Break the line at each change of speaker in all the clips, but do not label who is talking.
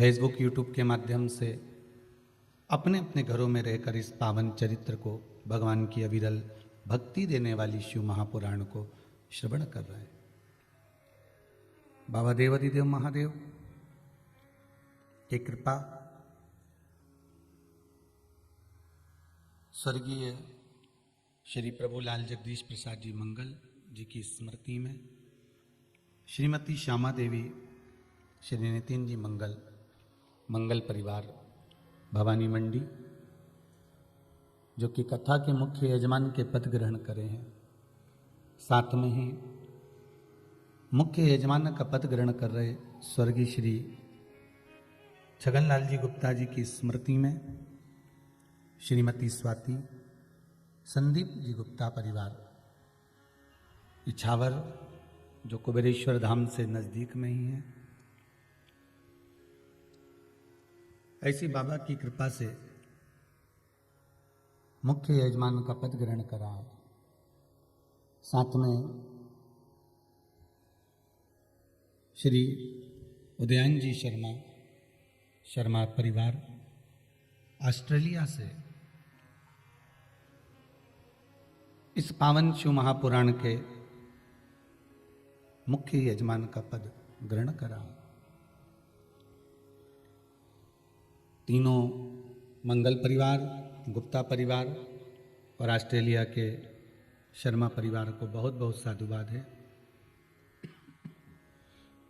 Facebook YouTube के माध्यम से अपने अपने घरों में रहकर इस पावन चरित्र को, भगवान की अविरल भक्ति देने वाली शिव महापुराण को श्रवण कर रहे हैं। बाबा देवाधिदेव महादेव की कृपा, स्वर्गीय श्री प्रभुलाल जगदीश प्रसाद जी मंगल जी की स्मृति में श्रीमती श्यामा देवी, श्री नितिन जी मंगल, मंगल परिवार भवानी मंडी, जो कि कथा के मुख्य यजमान के पद ग्रहण करे हैं, साथ में ही मुख्य यजमान का पद ग्रहण कर रहे स्वर्गीय श्री छगनलाल जी गुप्ता जी की स्मृति में श्रीमती स्वाति, संदीप जी गुप्ता परिवार इछावर, जो कुबेरेश्वर धाम से नजदीक में ही है, ऐसी बाबा की कृपा से मुख्य यजमान का पद ग्रहण करा है। साथ में श्री उदयन जी शर्मा परिवार ऑस्ट्रेलिया से इस पावन शिव महापुराण के मुख्य यजमान का पद ग्रहण करा। तीनों मंगल परिवार, गुप्ता परिवार और ऑस्ट्रेलिया के शर्मा परिवार को बहुत बहुत साधुवाद है,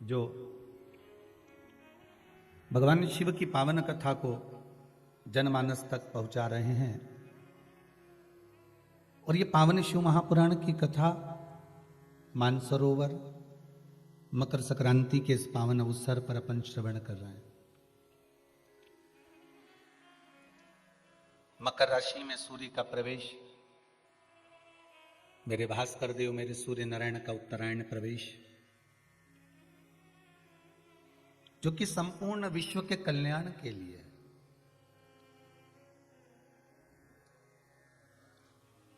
जो भगवान शिव की पावन कथा को जनमानस तक पहुंचा रहे हैं। और ये पावन शिव महापुराण की कथा मानसरोवर मकर संक्रांति के इस पावन अवसर पर अपन श्रवण कर रहे हैं। मकर राशि में सूर्य का प्रवेश, मेरे भास्कर देव, मेरे सूर्य नारायण का उत्तरायण प्रवेश, जो कि संपूर्ण विश्व के कल्याण के लिए,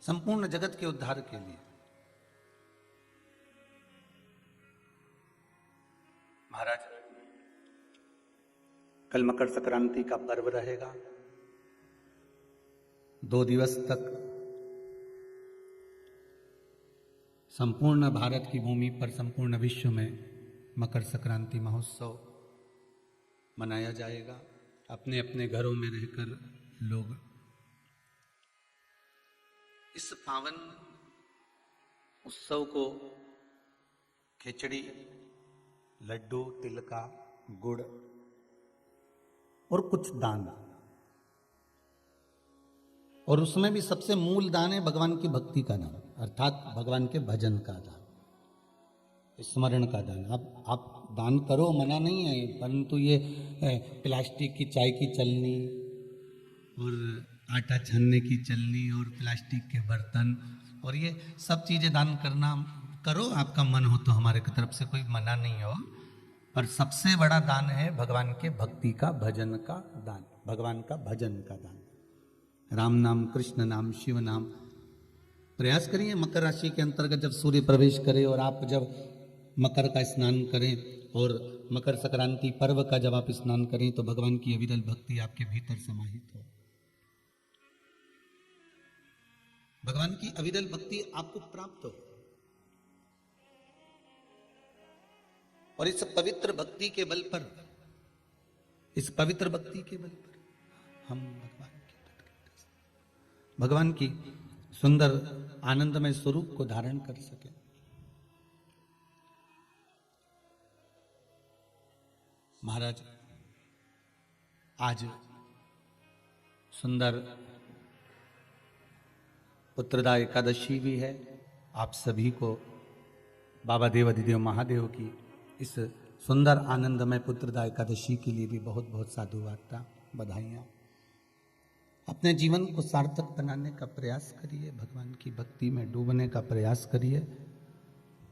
संपूर्ण जगत के उद्धार के लिए। महाराज, कल मकर संक्रांति का पर्व रहेगा। 2 दिवस तक संपूर्ण भारत की भूमि पर, संपूर्ण विश्व में मकर संक्रांति महोत्सव मनाया जाएगा। अपने अपने घरों में रहकर लोग इस पावन उत्सव को खिचड़ी, लड्डू, तिल का गुड़ और कुछ दान, और उसमें भी सबसे मूल दान है भगवान की भक्ति का दान, अर्थात भगवान के भजन का दान, स्मरण का दान। अब आप दान करो, मना नहीं है, परंतु ये प्लास्टिक की चाय की चलनी और आटा छानने की चलनी और प्लास्टिक के बर्तन और ये सब चीजें दान करना करो, आपका मन हो तो, हमारे की तरफ से कोई मना नहीं हो, पर सबसे बड़ा दान है भगवान के भक्ति का, भजन का दान, भगवान का भजन का दान। राम नाम, कृष्ण नाम, शिव नाम। प्रयास करिए मकर राशि के अंतर्गत जब सूर्य प्रवेश करे और आप जब मकर का स्नान करें और मकर संक्रांति पर्व का जब आप स्नान करें, तो भगवान की अविरल भक्ति आपके भीतर समाहित हो, भगवान की अविरल भक्ति आपको प्राप्त हो। और इस पवित्र भक्ति के बल पर, इस पवित्र भक्ति के बल पर हम भगवान की सुंदर आनंदमय स्वरूप को धारण कर सके। महाराज, आज सुंदर पुत्रदा एकादशी भी है। आप सभी को बाबा देवाधिदेव महादेव की इस सुंदर आनंदमय पुत्रदा एकादशी के लिए भी बहुत बहुत साधुवाद, बधाइयाँ। अपने जीवन को सार्थक बनाने का प्रयास करिए, भगवान की भक्ति में डूबने का प्रयास करिए,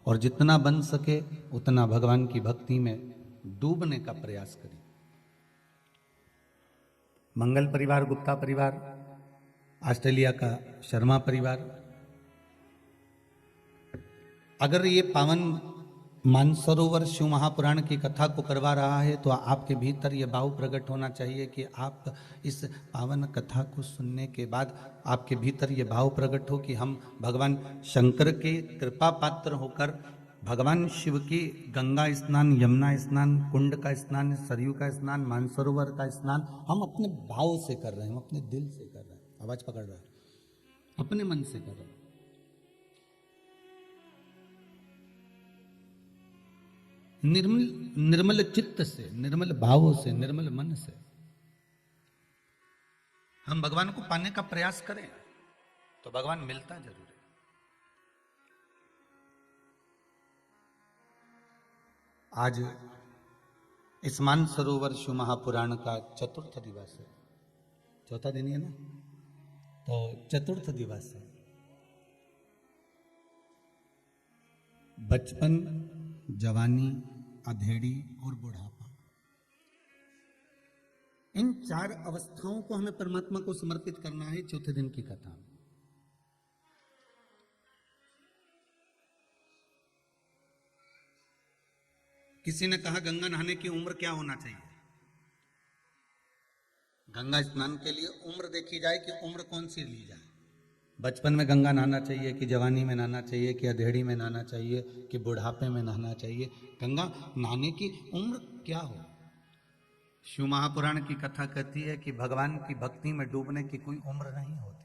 और जितना बन सके उतना भगवान की भक्ति में डूबने का प्रयास करिए। मंगल परिवार, गुप्ता परिवार, ऑस्ट्रेलिया का शर्मा परिवार, अगर ये पावन मानसरोवर शिव महापुराण की कथा को करवा रहा है, तो आपके भीतर ये भाव प्रकट होना चाहिए कि आप इस पावन कथा को सुनने के बाद आपके भीतर ये भाव प्रकट हो कि हम भगवान शंकर के कृपा पात्र होकर भगवान शिव की गंगा स्नान, यमुना स्नान, कुंड का स्नान, सरयू का स्नान, मानसरोवर का स्नान हम अपने भाव से कर रहे हैं, हम अपने दिल से कर रहे हैं। आवाज पकड़ रहा है, अपने मन से कर रहे हैं। निर्मल चित्त से, निर्मल भावों से, निर्मल मन से हम भगवान को पाने का प्रयास करें तो भगवान मिलता जरूर है। आज इस मानसरोवर शिव महापुराण का चतुर्थ दिवस है, चौथा दिन ही है ना, तो चतुर्थ दिवस है। बचपन, जवानी, अधेड़ी और बुढ़ापा, इन चार अवस्थाओं को हमें परमात्मा को समर्पित करना है चौथे दिन की कथा में। किसी ने कहा गंगा नहाने की उम्र क्या होना चाहिए? गंगा स्नान के लिए उम्र देखी जाए कि उम्र कौन सी ली जाए। बचपन में गंगा नहाना चाहिए कि जवानी में नहाना चाहिए कि अधेड़ी में नहाना चाहिए कि बुढ़ापे में नहाना चाहिए? गंगा नहाने की उम्र क्या हो? शिव महापुराण की कथा कहती है कि भगवान की भक्ति में डूबने की कोई उम्र नहीं होती।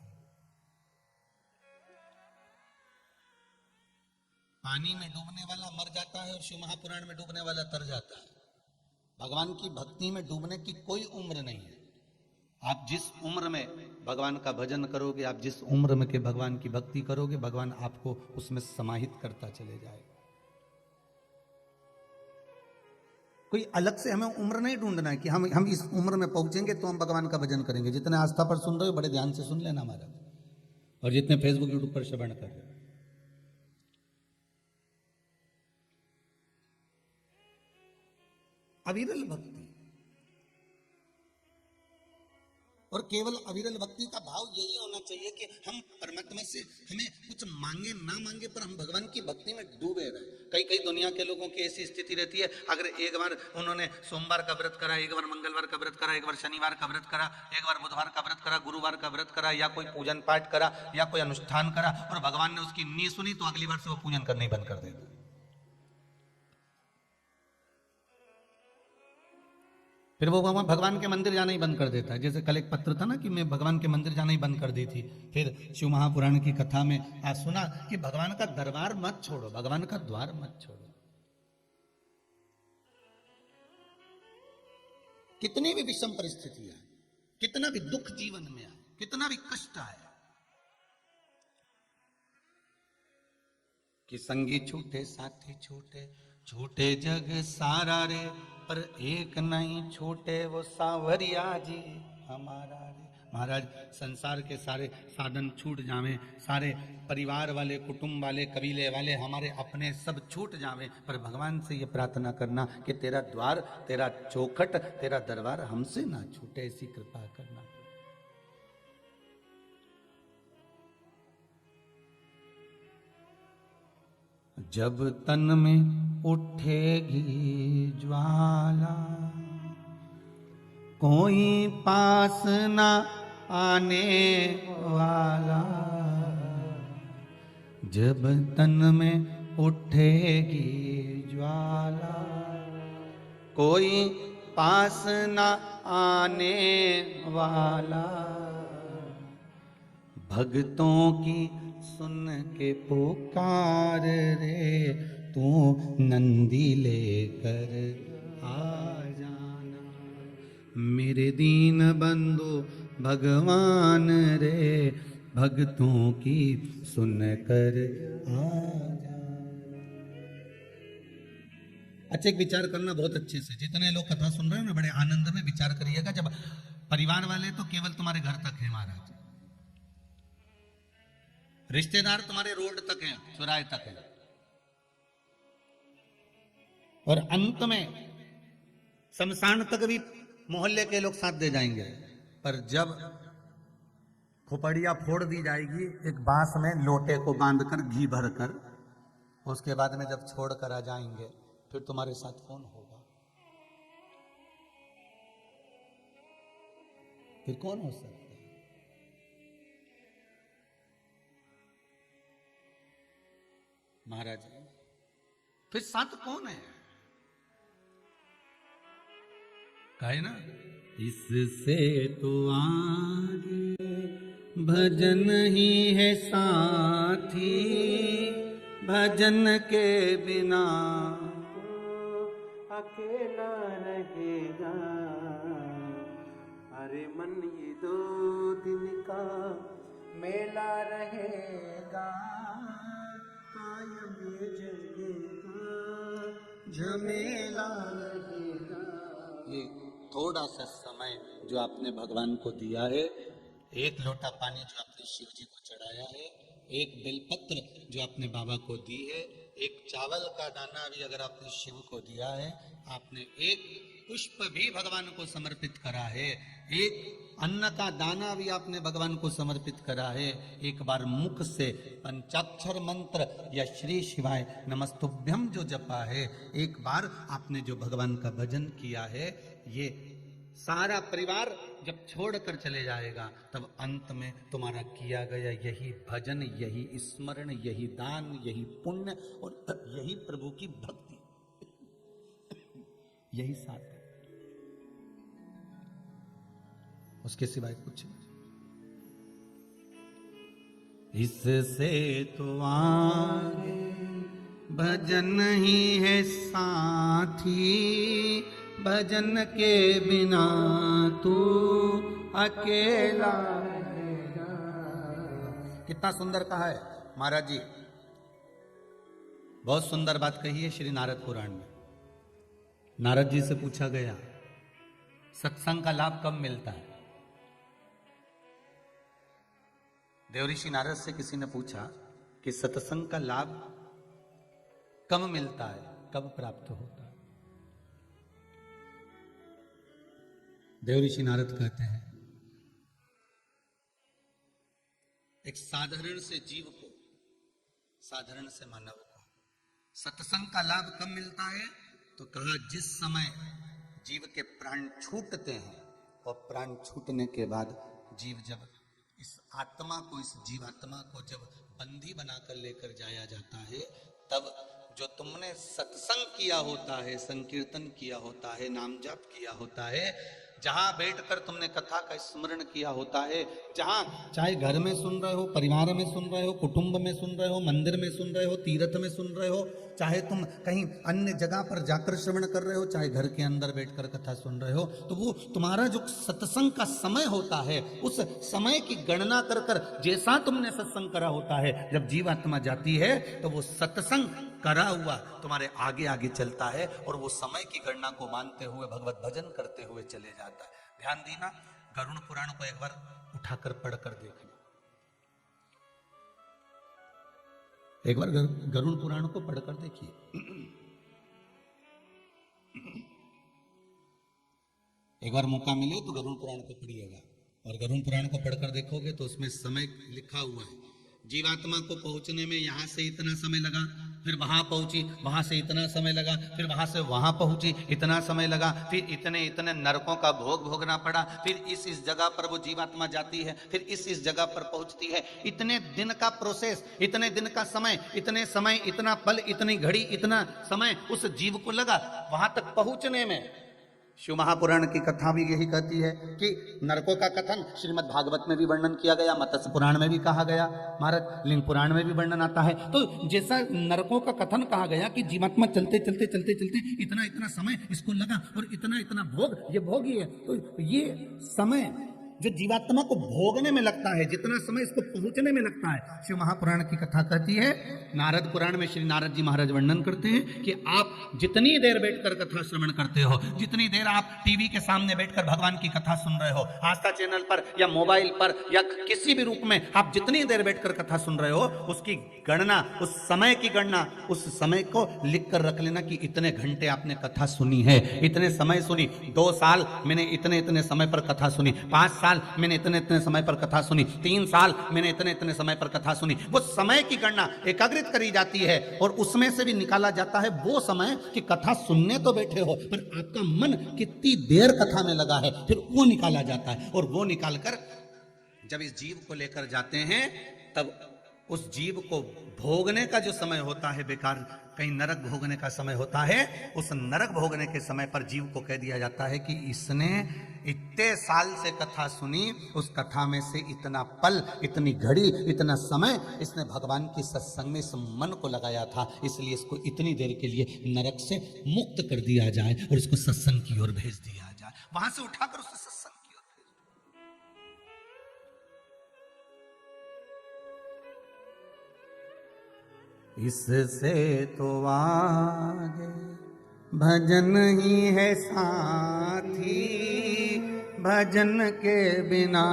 पानी में डूबने वाला मर जाता है और शिव महापुराण में डूबने वाला तर जाता है। भगवान की भक्ति में डूबने की कोई उम्र नहीं है। आप जिस उम्र में भगवान का भजन करोगे, आप जिस उम्र में के भगवान की भक्ति करोगे, भगवान आपको उसमें समाहित करता चले जाएगा। कोई अलग से हमें उम्र नहीं ढूंढना है कि हम इस उम्र में पहुंचेंगे तो हम भगवान का भजन करेंगे। जितने आस्था पर सुन रहे हो बड़े ध्यान से सुन लेना हमारा, और जितने फेसबुक यूट्यूब पर श्रवण कर रहे हो, अविरल भक्ति, और केवल अविरल भक्ति का भाव यही होना चाहिए कि हम परमात्मा से हमें कुछ मांगे ना मांगे पर हम भगवान की भक्ति में डूबे रहे। कई दुनिया के लोगों की ऐसी स्थिति रहती है, अगर एक बार उन्होंने सोमवार का व्रत करा, एक बार मंगलवार का व्रत करा, एक बार शनिवार का व्रत करा, एक बार बुधवार का व्रत करा, गुरुवार का व्रत करा, या कोई पूजन पाठ करा या कोई अनुष्ठान करा और भगवान ने उसकी नी सुनी, तो अगली बार से वो पूजन करने बंद कर देगा। फिर वो भगवान के मंदिर जाना ही बंद कर देता है। जैसे कल एक पत्र था ना कि मैं भगवान के मंदिर जाना ही बंद कर दी थी। फिर शिव महापुराण की कथा में आज सुना कि भगवान का दरबार मत छोड़ो, भगवान का द्वार मत छोड़ो। कितनी भी विषम परिस्थितियां, कितना भी दुख जीवन में आए, कितना भी कष्ट आए, कि संगी छूटे साथी छूटे, छूटे जग सारा रे, पर एक नहीं छूटे वो सांवरिया जी हमारा रे। महाराज, संसार के सारे साधन छूट जावे, सारे परिवार वाले, कुटुंब वाले, कबीले वाले, हमारे अपने सब छूट जावे, पर भगवान से ये प्रार्थना करना कि तेरा द्वार, तेरा चौखट, तेरा दरबार हमसे ना छूटे, ऐसी कृपा करना। जब तन में उठेगी ज्वाला, कोई पास ना आने वाला। जब तन में उठेगी ज्वाला, कोई पास ना आने वाला। भक्तों की सुन के पुकार रे, तू नंदी लेकर आ जाना। मेरे दीन बंधु भगवान रे, भक्तों की सुन कर आ जाना। अच्छा, एक विचार करना बहुत अच्छे से। जितने लोग कथा सुन रहे हो ना, बड़े आनंद में विचार करिएगा। जब परिवार वाले तो केवल तुम्हारे घर तक है महाराज, रिश्तेदार तुम्हारे रोड तक हैं, चौराहे तक हैं, और अंत में शमशान तक भी मोहल्ले के लोग साथ दे जाएंगे। पर जब खोपड़िया फोड़ दी जाएगी, एक बांस में लोटे को बांधकर घी भरकर उसके बाद में जब छोड़ कर आ जाएंगे फिर तुम्हारे साथ कौन होगा? फिर कौन हो सकता है? महाराज फिर साथ कौन है? कहे ना, इससे तो आगे भजन ही है साथी, भजन के बिना
अकेला रहेगा। अरे मन ये 2 दिन का मेला रहेगा, कायम ये जगेगा, झमेला रहेगा।
ये थोड़ा सा समय जो आपने भगवान को दिया है, एक लोटा पानी जो आपने शिव जी को चढ़ाया है, एक बेलपत्र जो आपने बाबा को दी है, एक चावल का दाना भी अगर आपने शिव को दिया है, आपने एक पुष्प भी भगवान को समर्पित करा है, एक अन्न का दाना भी आपने भगवान को समर्पित करा है, एक बार मुख से पंचाक्षर मंत्र या श्री शिवाय नमस्तुभ्यम जो जपा है, एक बार आपने जो भगवान का भजन किया है, ये सारा परिवार जब छोड़कर चले जाएगा तब अंत में तुम्हारा किया गया यही भजन, यही स्मरण, यही दान, यही पुण्य और यही प्रभु की भक्ति, यही साथ है, उसके सिवाय कुछ नहीं। इससे तो आगे भजन ही है साथी, भजन के बिना तू अकेला रहेगा। कितना सुंदर कहा है महाराज जी, बहुत सुंदर बात कही है श्री नारद पुराण में। नारद जी से पूछा गया सत्संग का लाभ कब मिलता है? देवऋषि नारद से किसी ने पूछा कि सत्संग का लाभ कब मिलता है, कब प्राप्त होता है? देवऋषि नारद कहते हैं एक साधारण से जीव को, साधारण से मानव को सत्संग का लाभ कब मिलता है? तो कहा जिस समय जीव के प्राण छूटते हैं और प्राण छूटने के बाद जीव जब इस आत्मा को, इस जीवात्मा को जब बंदी बनाकर लेकर जाया जाता है, तब जो तुमने सत्संग किया होता है, संकीर्तन किया होता है, नाम जाप किया होता है, जहां बैठकर तुमने कथा का स्मरण किया होता है, जहां चाहे घर में सुन रहे हो, परिवार में सुन रहे हो, कुटुंब में सुन रहे हो, मंदिर में सुन रहे हो, तीर्थ में सुन रहे हो, चाहे तुम कहीं अन्य जगह पर जाकर श्रवण कर रहे हो, चाहे घर के अंदर बैठकर कथा सुन रहे हो, तो वो तुम्हारा जो सत्संग का समय होता है, उस समय की गणना कर कर जैसा तुमने सत्संग करा होता है, जब जीवात्मा जाती है तो वो सत्संग करा हुआ तुम्हारे आगे आगे चलता है और वो समय की गणना को मानते हुए भगवत भजन करते हुए चले जाता है। ध्यान देना, गरुड़ पुराण को एक बार उठाकर पढ़कर देखना, एक बार गरुड़ पुराण को पढ़कर देखिए, एक बार मौका मिले तो गरुड़ पुराण को पढ़िएगा, और गरुड़ पुराण को पढ़कर देखोगे तो उसमें समय लिखा हुआ है। जीवात्मा को पहुंचने में यहां से इतना समय लगा, फिर वहां पहुंची, वहां से इतना समय लगा, फिर वहां से वहां पहुंची, इतना समय लगा, फिर इतने इतने नरकों का भोग भोगना पड़ा, फिर इस जगह पर वो जीवात्मा जाती है, फिर इस जगह पर पहुंचती है। इतने दिन का प्रोसेस, इतने दिन का समय, इतने समय, इतना पल, इतनी घड़ी, इतना समय उस जीव को लगा वहां तक पहुंचने में। शिव महापुराण की कथा भी यही कहती है कि नरकों का कथन श्रीमद् भागवत में भी वर्णन किया गया, मत्स्य पुराण में भी कहा गया, महाराज लिंग पुराण में भी वर्णन आता है। तो जैसा नरकों का कथन कहा गया कि जीवात्मा चलते चलते चलते चलते इतना इतना समय इसको लगा और इतना इतना भोग, ये भोग ही है। तो ये समय जो जीवात्मा को भोगने में लगता है, जितना समय इसको पहुंचने में लगता है, शिव महापुराण की कथा कहती है। नारद पुराण में श्री नारद जी महाराज वर्णन करते हैं कि आप जितनी देर बैठकर कथा श्रवण करते हो, जितनी देर आप टीवी के सामने बैठकर भगवान की कथा सुन रहे हो, आस्था चैनल पर या मोबाइल पर या किसी भी रूप में आप जितनी देर बैठकर कथा सुन रहे हो, उसकी गणना, उस समय की गणना, उस समय को लिख कर रख लेना कि इतने घंटे आपने कथा सुनी है, इतने समय सुनी, 2 साल मैंने इतने इतने समय पर कथा सुनी, 5 साल मैंने इतने इतने समय पर कथा सुनी, 3 साल मैंने इतने इतने समय पर कथा सुनी। वो समय की गणना एकाग्रित करी जाती है और उसमें से भी निकाला जाता है वो समय कि कथा सुनने तो बैठे हो पर आपका मन कितनी देर कथा में लगा है, फिर वो निकाला जाता है। और वो निकालकर जब इस जीव को लेकर जाते हैं तब उस जीव को भोगने का जो समय होता है, बेकार कहीं नरक भोगने का समय होता है, उस नरक भोगने के समय पर जीव को कह दिया जाता है कि इसने इतने साल से कथा सुनी, उस कथा में से इतना पल, इतनी घड़ी, इतना समय इसने भगवान की सत्संग में इस मन को लगाया था, इसलिए इसको इतनी देर के लिए नरक से मुक्त कर दिया जाए और इसको सत्संग की ओर भेज दिया जाए। वहां से उठाकर उसे सत्संग की ओर। इससे तो आगे भजन ही है साथी, भजन के बिना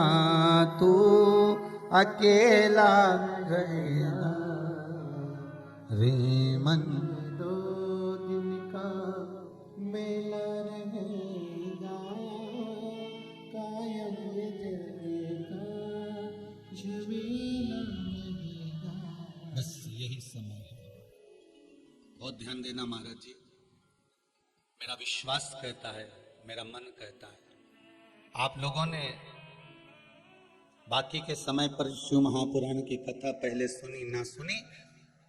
तू अकेला रहेगा रे मन।
2 दिन का मेला रहेगा, कायम ये जगह का झमेला रहेगा।
बस यही समय है। बहुत ध्यान देना महाराज जी, मेरा विश्वास कहता है, मेरा मन कहता है, आप लोगों ने बाकी के समय पर शिव महापुराण की कथा पहले सुनी ना सुनी,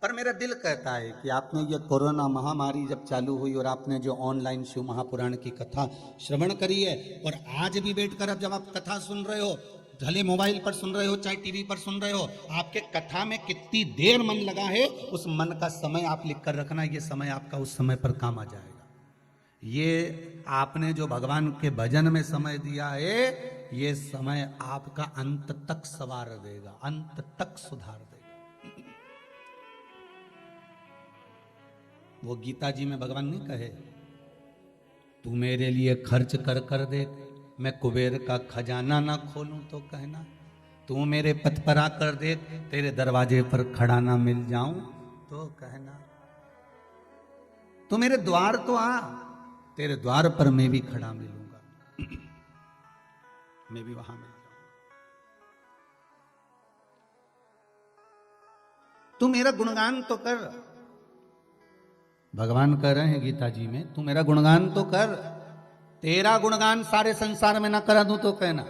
पर मेरा दिल कहता है कि आपने ये कोरोना महामारी जब चालू हुई और आपने जो ऑनलाइन शिव महापुराण की कथा श्रवण करी है, और आज भी बैठकर अब जब आप कथा सुन रहे हो, भले मोबाइल पर सुन रहे हो चाहे टीवी पर सुन रहे हो, आपके कथा में कितनी देर मन लगा है, उस मन का समय आप लिख कर रखना। ये समय आपका उस समय पर काम आ जाएगा। ये आपने जो भगवान के भजन में समय दिया है, ये समय आपका अंत तक संवार देगा, अंत तक सुधार देगा। वो गीता जी में भगवान नहीं कहे, तू मेरे लिए खर्च कर कर दे, मैं कुबेर का खजाना ना खोलूं तो कहना, तू मेरे पथ पर आकर देख, तेरे दरवाजे पर खड़ा ना मिल जाऊं तो कहना, तू मेरे द्वार तो आ, तेरे द्वार पर मैं भी खड़ा मिलूंगा, मैं भी वहां मिल जाऊंगा। तू मेरा गुणगान तो कर, भगवान कह रहे हैं गीता जी में, तू मेरा गुणगान तो कर, तेरा गुणगान सारे संसार में ना करा दूं तो कहना।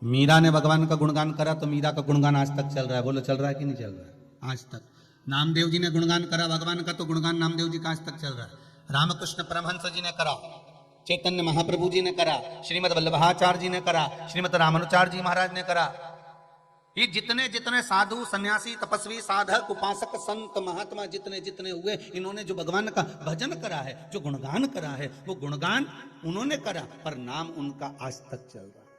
मीरा ने भगवान का गुणगान करा तो मीरा का गुणगान आज तक चल रहा है। बोलो चल रहा है कि नहीं चल रहा है? आज तक। नामदेव जी ने गुणगान करा भगवान का तो गुणगान नामदेव जी का आज तक चल रहा है। रामकृष्ण परमहंस जी ने करा, चैतन्य महाप्रभु जी ने करा, श्रीमद वल्लभाचार्य जी ने करा, श्रीमद रामानुचार्य जी महाराज ने करा। ये जितने जितने साधु सन्यासी तपस्वी साधक उपासक संत महात्मा जितने जितने हुए, इन्होंने जो भगवान का भजन करा है, जो गुणगान करा है, वो गुणगान उन्होंने करा, पर नाम उनका आज तक चल रहा है,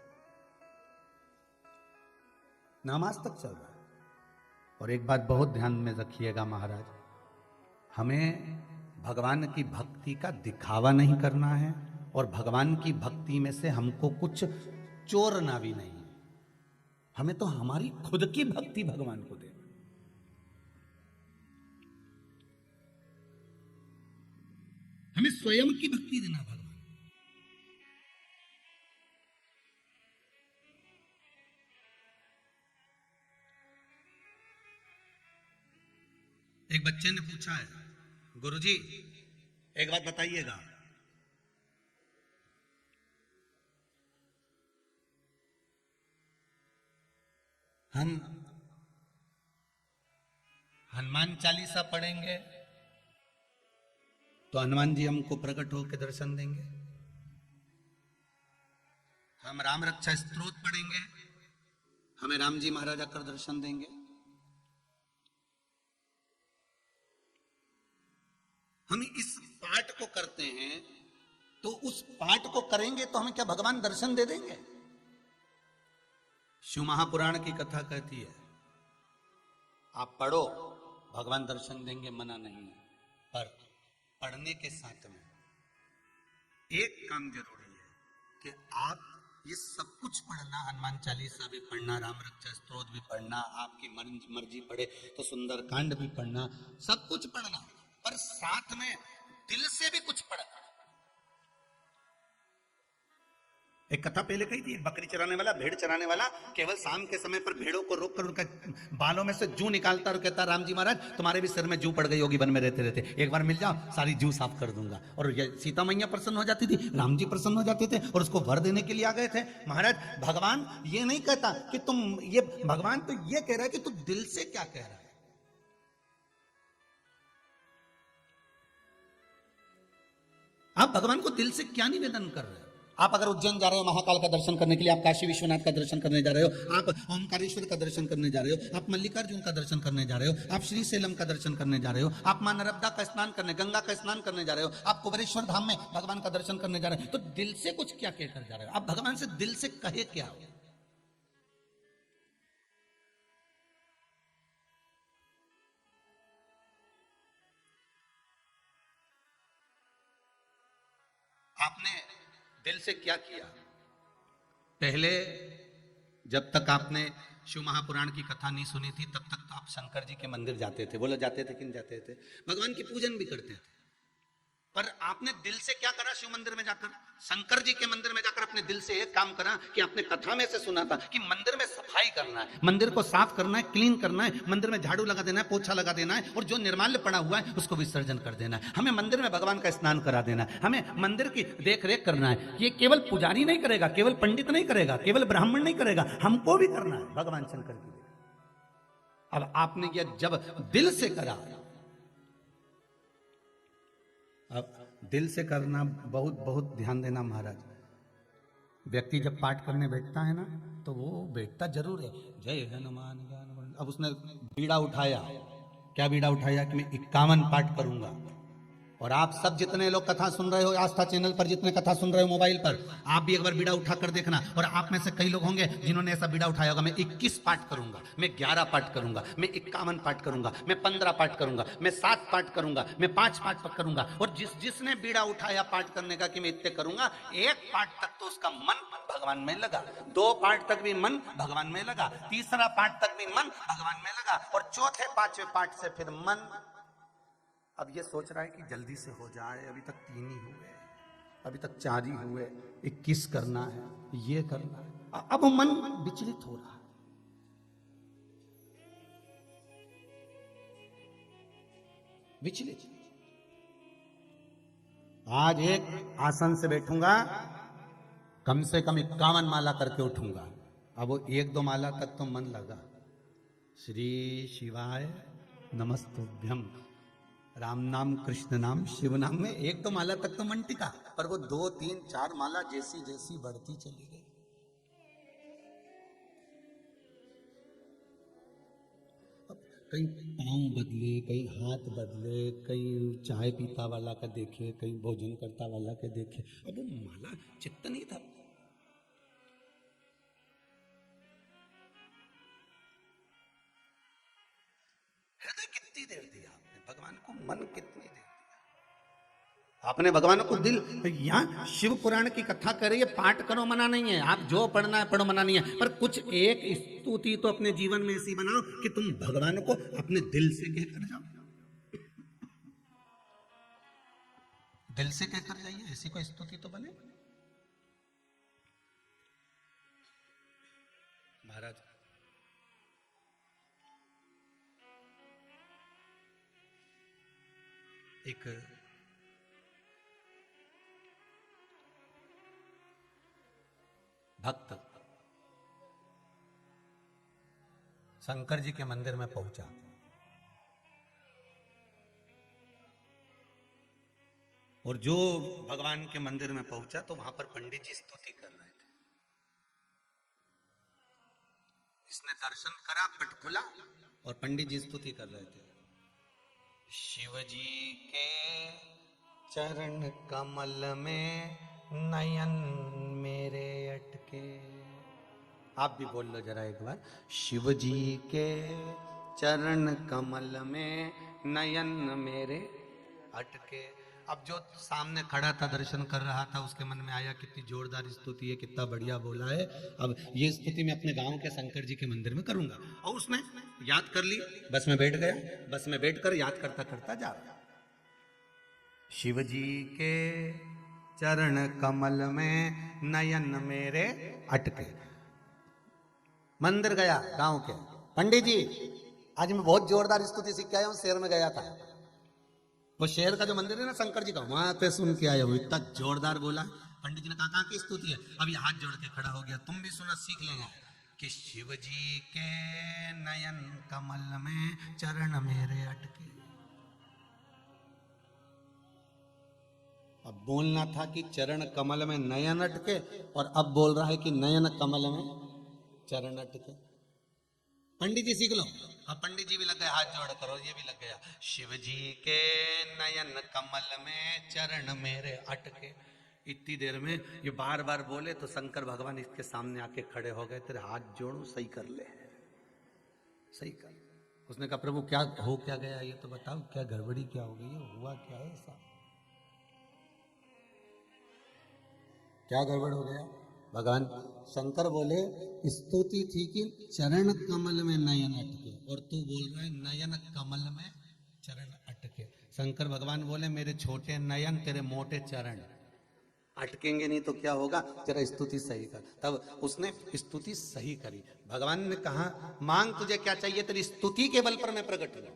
नाम आज तक चल रहा है। और एक बात बहुत ध्यान में रखिएगा महाराज, हमें भगवान की भक्ति का दिखावा नहीं करना है और भगवान की भक्ति में से हमको कुछ चोरना भी नहीं है। हमें तो हमारी खुद की भक्ति भगवान को देना, हमें स्वयं की भक्ति देना भगवान। एक बच्चे ने पूछा है, गुरुजी एक बात बताइएगा, हम हनुमान चालीसा पढ़ेंगे तो हनुमान जी हमको प्रकट होकर दर्शन देंगे, हम राम रक्षा स्तोत्र पढ़ेंगे, हमें राम जी महाराज आकर दर्शन देंगे। हम इस पाठ को करते हैं तो उस पाठ को करेंगे तो हमें क्या भगवान दर्शन दे देंगे? शिव महापुराण की कथा कहती है, आप पढ़ो भगवान दर्शन देंगे, मना नहीं है, पर पढ़ने के साथ में एक काम जरूरी है कि आप ये सब कुछ पढ़ना, हनुमान चालीसा भी पढ़ना, राम रक्षा स्तोत्र भी पढ़ना, आपकी मर्जी पढ़े तो सुंदरकांड भी पढ़ना, सब कुछ पढ़ना, पर साथ में दिल से भी कुछ पढ़ना। एक कथा पहले कही थी, एक बकरी चराने वाला, भेड़ चराने वाला केवल शाम के समय पर भेड़ों को रोक कर उनका बालों में से जू निकालता और कहता, राम जी महाराज तुम्हारे भी सिर में जू पड़ गई होगी वन में रहते रहते, एक बार मिल जाओ सारी जू साफ कर दूंगा। और सीता मैया प्रसन्न हो जाती थी, राम जी प्रसन्न हो जाते थे और उसको वर देने के लिए आ गए थे। महाराज भगवान ये नहीं कहता कि तुम ये, भगवान तो ये कह रहा है कि तू दिल से क्या कह रहा है। आप भगवान को दिल से क्या निवेदन कर रहे हो। आप अगर उज्जैन जा रहे हो महाकाल का दर्शन करने के लिए, आप काशी विश्वनाथ का दर्शन करने जा रहे हो, आप ओमकारेश्वर का दर्शन करने जा रहे हो, आप मल्लिकार्जुन का दर्शन करने जा रहे हो, आप श्री सेलम का दर्शन करने जा रहे हो, आप मां नर्मदा का स्नान करने, गंगा का स्नान करने जा रहे हो, आप कुबेरेश्वर धाम में भगवान का दर्शन करने जा रहे हो, तो दिल से कुछ क्या कहकर जा रहे हो। आप भगवान से दिल से कहे क्या हो। आपने दिल से क्या किया। पहले जब तक आपने शिव महापुराण की कथा नहीं सुनी थी तब तक तो आप शंकर जी के मंदिर जाते थे। बोलो जाते थे कि नहीं जाते थे। भगवान की पूजन भी करते थे, पर आपने दिल से क्या करा। शिव मंदिर में जाकर, शंकर जी के मंदिर में जाकर अपने दिल से एक काम करा कि आपने कथा में से सुना था कि मंदिर में सफाई करना है, मंदिर को साफ करना है, क्लीन करना है, मंदिर में झाड़ू लगा देना है, पोछा लगा देना है, और जो निर्माल्य पड़ा हुआ है उसको विसर्जन कर देना है। हमें मंदिर में भगवान का स्नान करा देना है, हमें मंदिर की देख रेख करना है। ये केवल पुजारी नहीं करेगा, केवल पंडित नहीं करेगा, केवल ब्राह्मण नहीं करेगा, हमको भी करना है भगवान शंकर की। अब आपने यह जब दिल से करा, अब दिल से करना बहुत बहुत ध्यान देना महाराज। व्यक्ति जब पाठ करने बैठता है ना तो वो बैठता जरूर है, जय हनुमान ज्ञान। अब उसने बीड़ा उठाया, क्या बीड़ा उठाया कि मैं 51 पाठ करूंगा। और आप सब जितने लोग कथा सुन रहे हो आस्था चैनल पर, जितने कथा सुन रहे हो मोबाइल पर, आप भी एक बार बीड़ा उठा कर देखना। और आप में से कई लोग होंगे जिन्होंने ऐसा बीड़ा उठाया होगा, मैं 21 पाठ करूंगा, मैं 11 पाठ करूंगा, मैं 51 पाठ करूंगा, मैं 15 पाठ करूंगा, मैं 7 पाठ करूंगा, मैं 5 पाठ करूंगा। और जिसने बीड़ा उठाया पाठ करने का कि मैं इतने करूंगा, एक पाठ तक तो उसका मन भगवान में लगा, 2 पाठ तक भी मन भगवान में लगा, तीसरा पाठ तक भी मन भगवान में लगा, और चौथे 5वें पाठ से फिर मन अब ये सोच रहा है कि जल्दी से हो जाए। अभी तक 3 ही हुए, अभी तक 4 ही हुए, 21 करना है, ये करना है। अब मन विचलित हो रहा है। विचलित। आज एक आसन से बैठूंगा, कम से कम 51 माला करके उठूंगा। अब वो 1-2 माला तक तो मन लगा, श्री शिवाय नमस्तुभ्यम, राम नाम कृष्ण नाम शिव नाम में 1-2 माला तक तो मन टिका, पर वो 2, 3, 4 माला जैसी जैसी बढ़ती चली गई। कहीं पांव बदले, कहीं हाथ बदले, कहीं चाय पीता वाला का देखे, कहीं भोजन करता वाला के देखे। अब वो माला चित्त नहीं था। हृदय कितनी देर दिया आपने भगवान को, मन कितनी देर दिया आपने भगवान को। दिल यहाँ शिव पुराण की कथा कर रही है, पाठ करो मना नहीं है, आप जो पढ़ना है पढ़ो मना नहीं है, पर कुछ एक स्तुति तो अपने जीवन में ऐसी बनाओ कि तुम भगवान को अपने दिल से कहकर जाओ। दिल से कहकर जाइए, ऐसी कोई स्तुति तो बने। महाराज एक भक्त शंकर जी के मंदिर में पहुंचा, और जो भगवान के मंदिर में पहुंचा तो वहां पर पंडित जी स्तुति कर रहे थे। इसने दर्शन करा, पट खुला और पंडित जी स्तुति कर रहे थे। शिव जी के चरण कमल में नयन मेरे अटके। आप भी बोल लो जरा एक बार, शिव जी के चरण कमल में नयन मेरे अटके। अब जो सामने खड़ा था दर्शन कर रहा था उसके मन में आया कितनी जोरदार स्तुति है, कितना बढ़िया बोला है, अब ये स्तुति मैं अपने गांव के शंकर जी के मंदिर में करूंगा। और उसने याद कर ली, बस में बैठ गया, बस में बैठकर याद करता करता जा रहा। शिव जी के चरण कमल में नयन मेरे अटके। मंदिर गया गांव के, पंडित जी आज मैं बहुत जोरदार स्तुति सीख के आया हूं, शहर में गया था, वो शहर का जो मंदिर है ना शंकर जी का, वहां पे सुन के आया हूं, इतना जोरदार बोला। पंडित जी ने कहा कहाँ की स्तुति है? अभी हाथ जोड़ के खड़ा हो गया, तुम भी सुना सीख लेंगे कि शिव जी के नयन कमल में चरण मेरे अटके। अब बोलना था कि चरण कमल में नयन अटके, और अब बोल रहा है कि नयन कमल में चरण अटके। पंडित जी सीख लो। अब पंडित जी भी लग गए हाथ जोड़ करो, ये भी लग गया, शिव जी के नयन कमल में चरण मेरे अटके। इतनी देर में ये बार बार बोले तो शंकर भगवान इसके सामने आके खड़े हो गए, तेरे हाथ जोड़ू सही कर ले, सही कर। उसने कहा प्रभु क्या हो क्या गया ये तो बताओ, क्या गड़बड़ी क्या हो गई है, हुआ क्या है ऐसा, क्या गड़बड़ हो गया? भगवान शंकर बोले स्तुति थी कि चरण कमल में नयन अटके, और तू बोल रहा है नयन कमल में चरण अटके। शंकर भगवान बोले मेरे छोटे नयन तेरे मोटे चरण अटकेंगे नहीं तो क्या होगा, तेरा स्तुति सही कर। तब उसने स्तुति सही करी। भगवान ने कहा मांग तुझे क्या चाहिए, तेरी स्तुति के बल पर मैं प्रकट हुआ।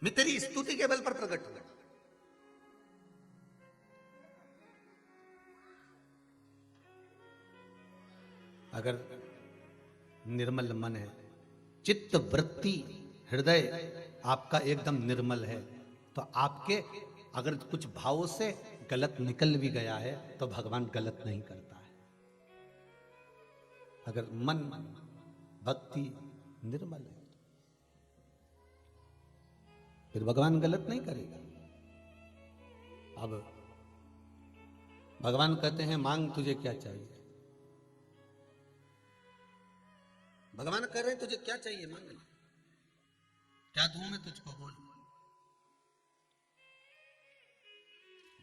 मैं तेरी स्तुति के बल पर प्रकट हुआ। अगर निर्मल मन है, चित्त वृत्ति हृदय आपका एकदम निर्मल है, तो आपके अगर कुछ भावों से गलत निकल भी गया है तो भगवान गलत नहीं करता है। अगर मन भक्ति निर्मल है फिर भगवान गलत नहीं करेगा। अब भगवान कहते हैं मांग तुझे क्या चाहिए। भगवान कह रहे हैं तुझे क्या चाहिए मांग ले, क्या दूं मैं तुझको, बोल।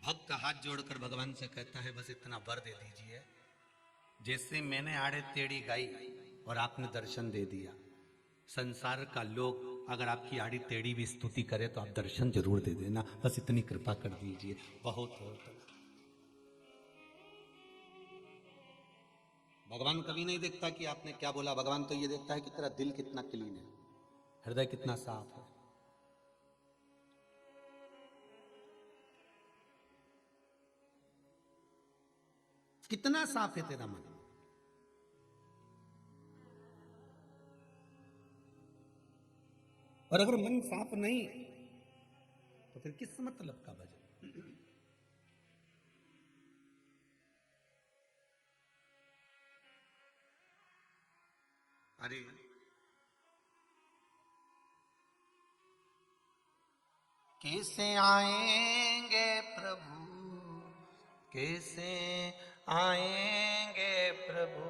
भक्त हाथ जोड़कर भगवान से कहता है बस इतना वर दे दीजिए, जैसे मैंने आड़े टेढ़ी गाई और आपने दर्शन दे दिया। संसार का लोग अगर आपकी आड़ी टेढ़ी भी स्तुति करे तो आप दर्शन जरूर दे देना, बस इतनी कृपा कर दीजिए, बहुत हो। भगवान कभी नहीं देखता कि आपने क्या बोला, भगवान तो ये देखता है कि तेरा दिल कितना क्लीन है, हृदय कितना साफ है। कितना साफ है तेरा मन। और अगर मन साफ नहीं तो फिर किस मतलब का भजन। अरे कैसे आएंगे प्रभु, कैसे आएंगे प्रभु,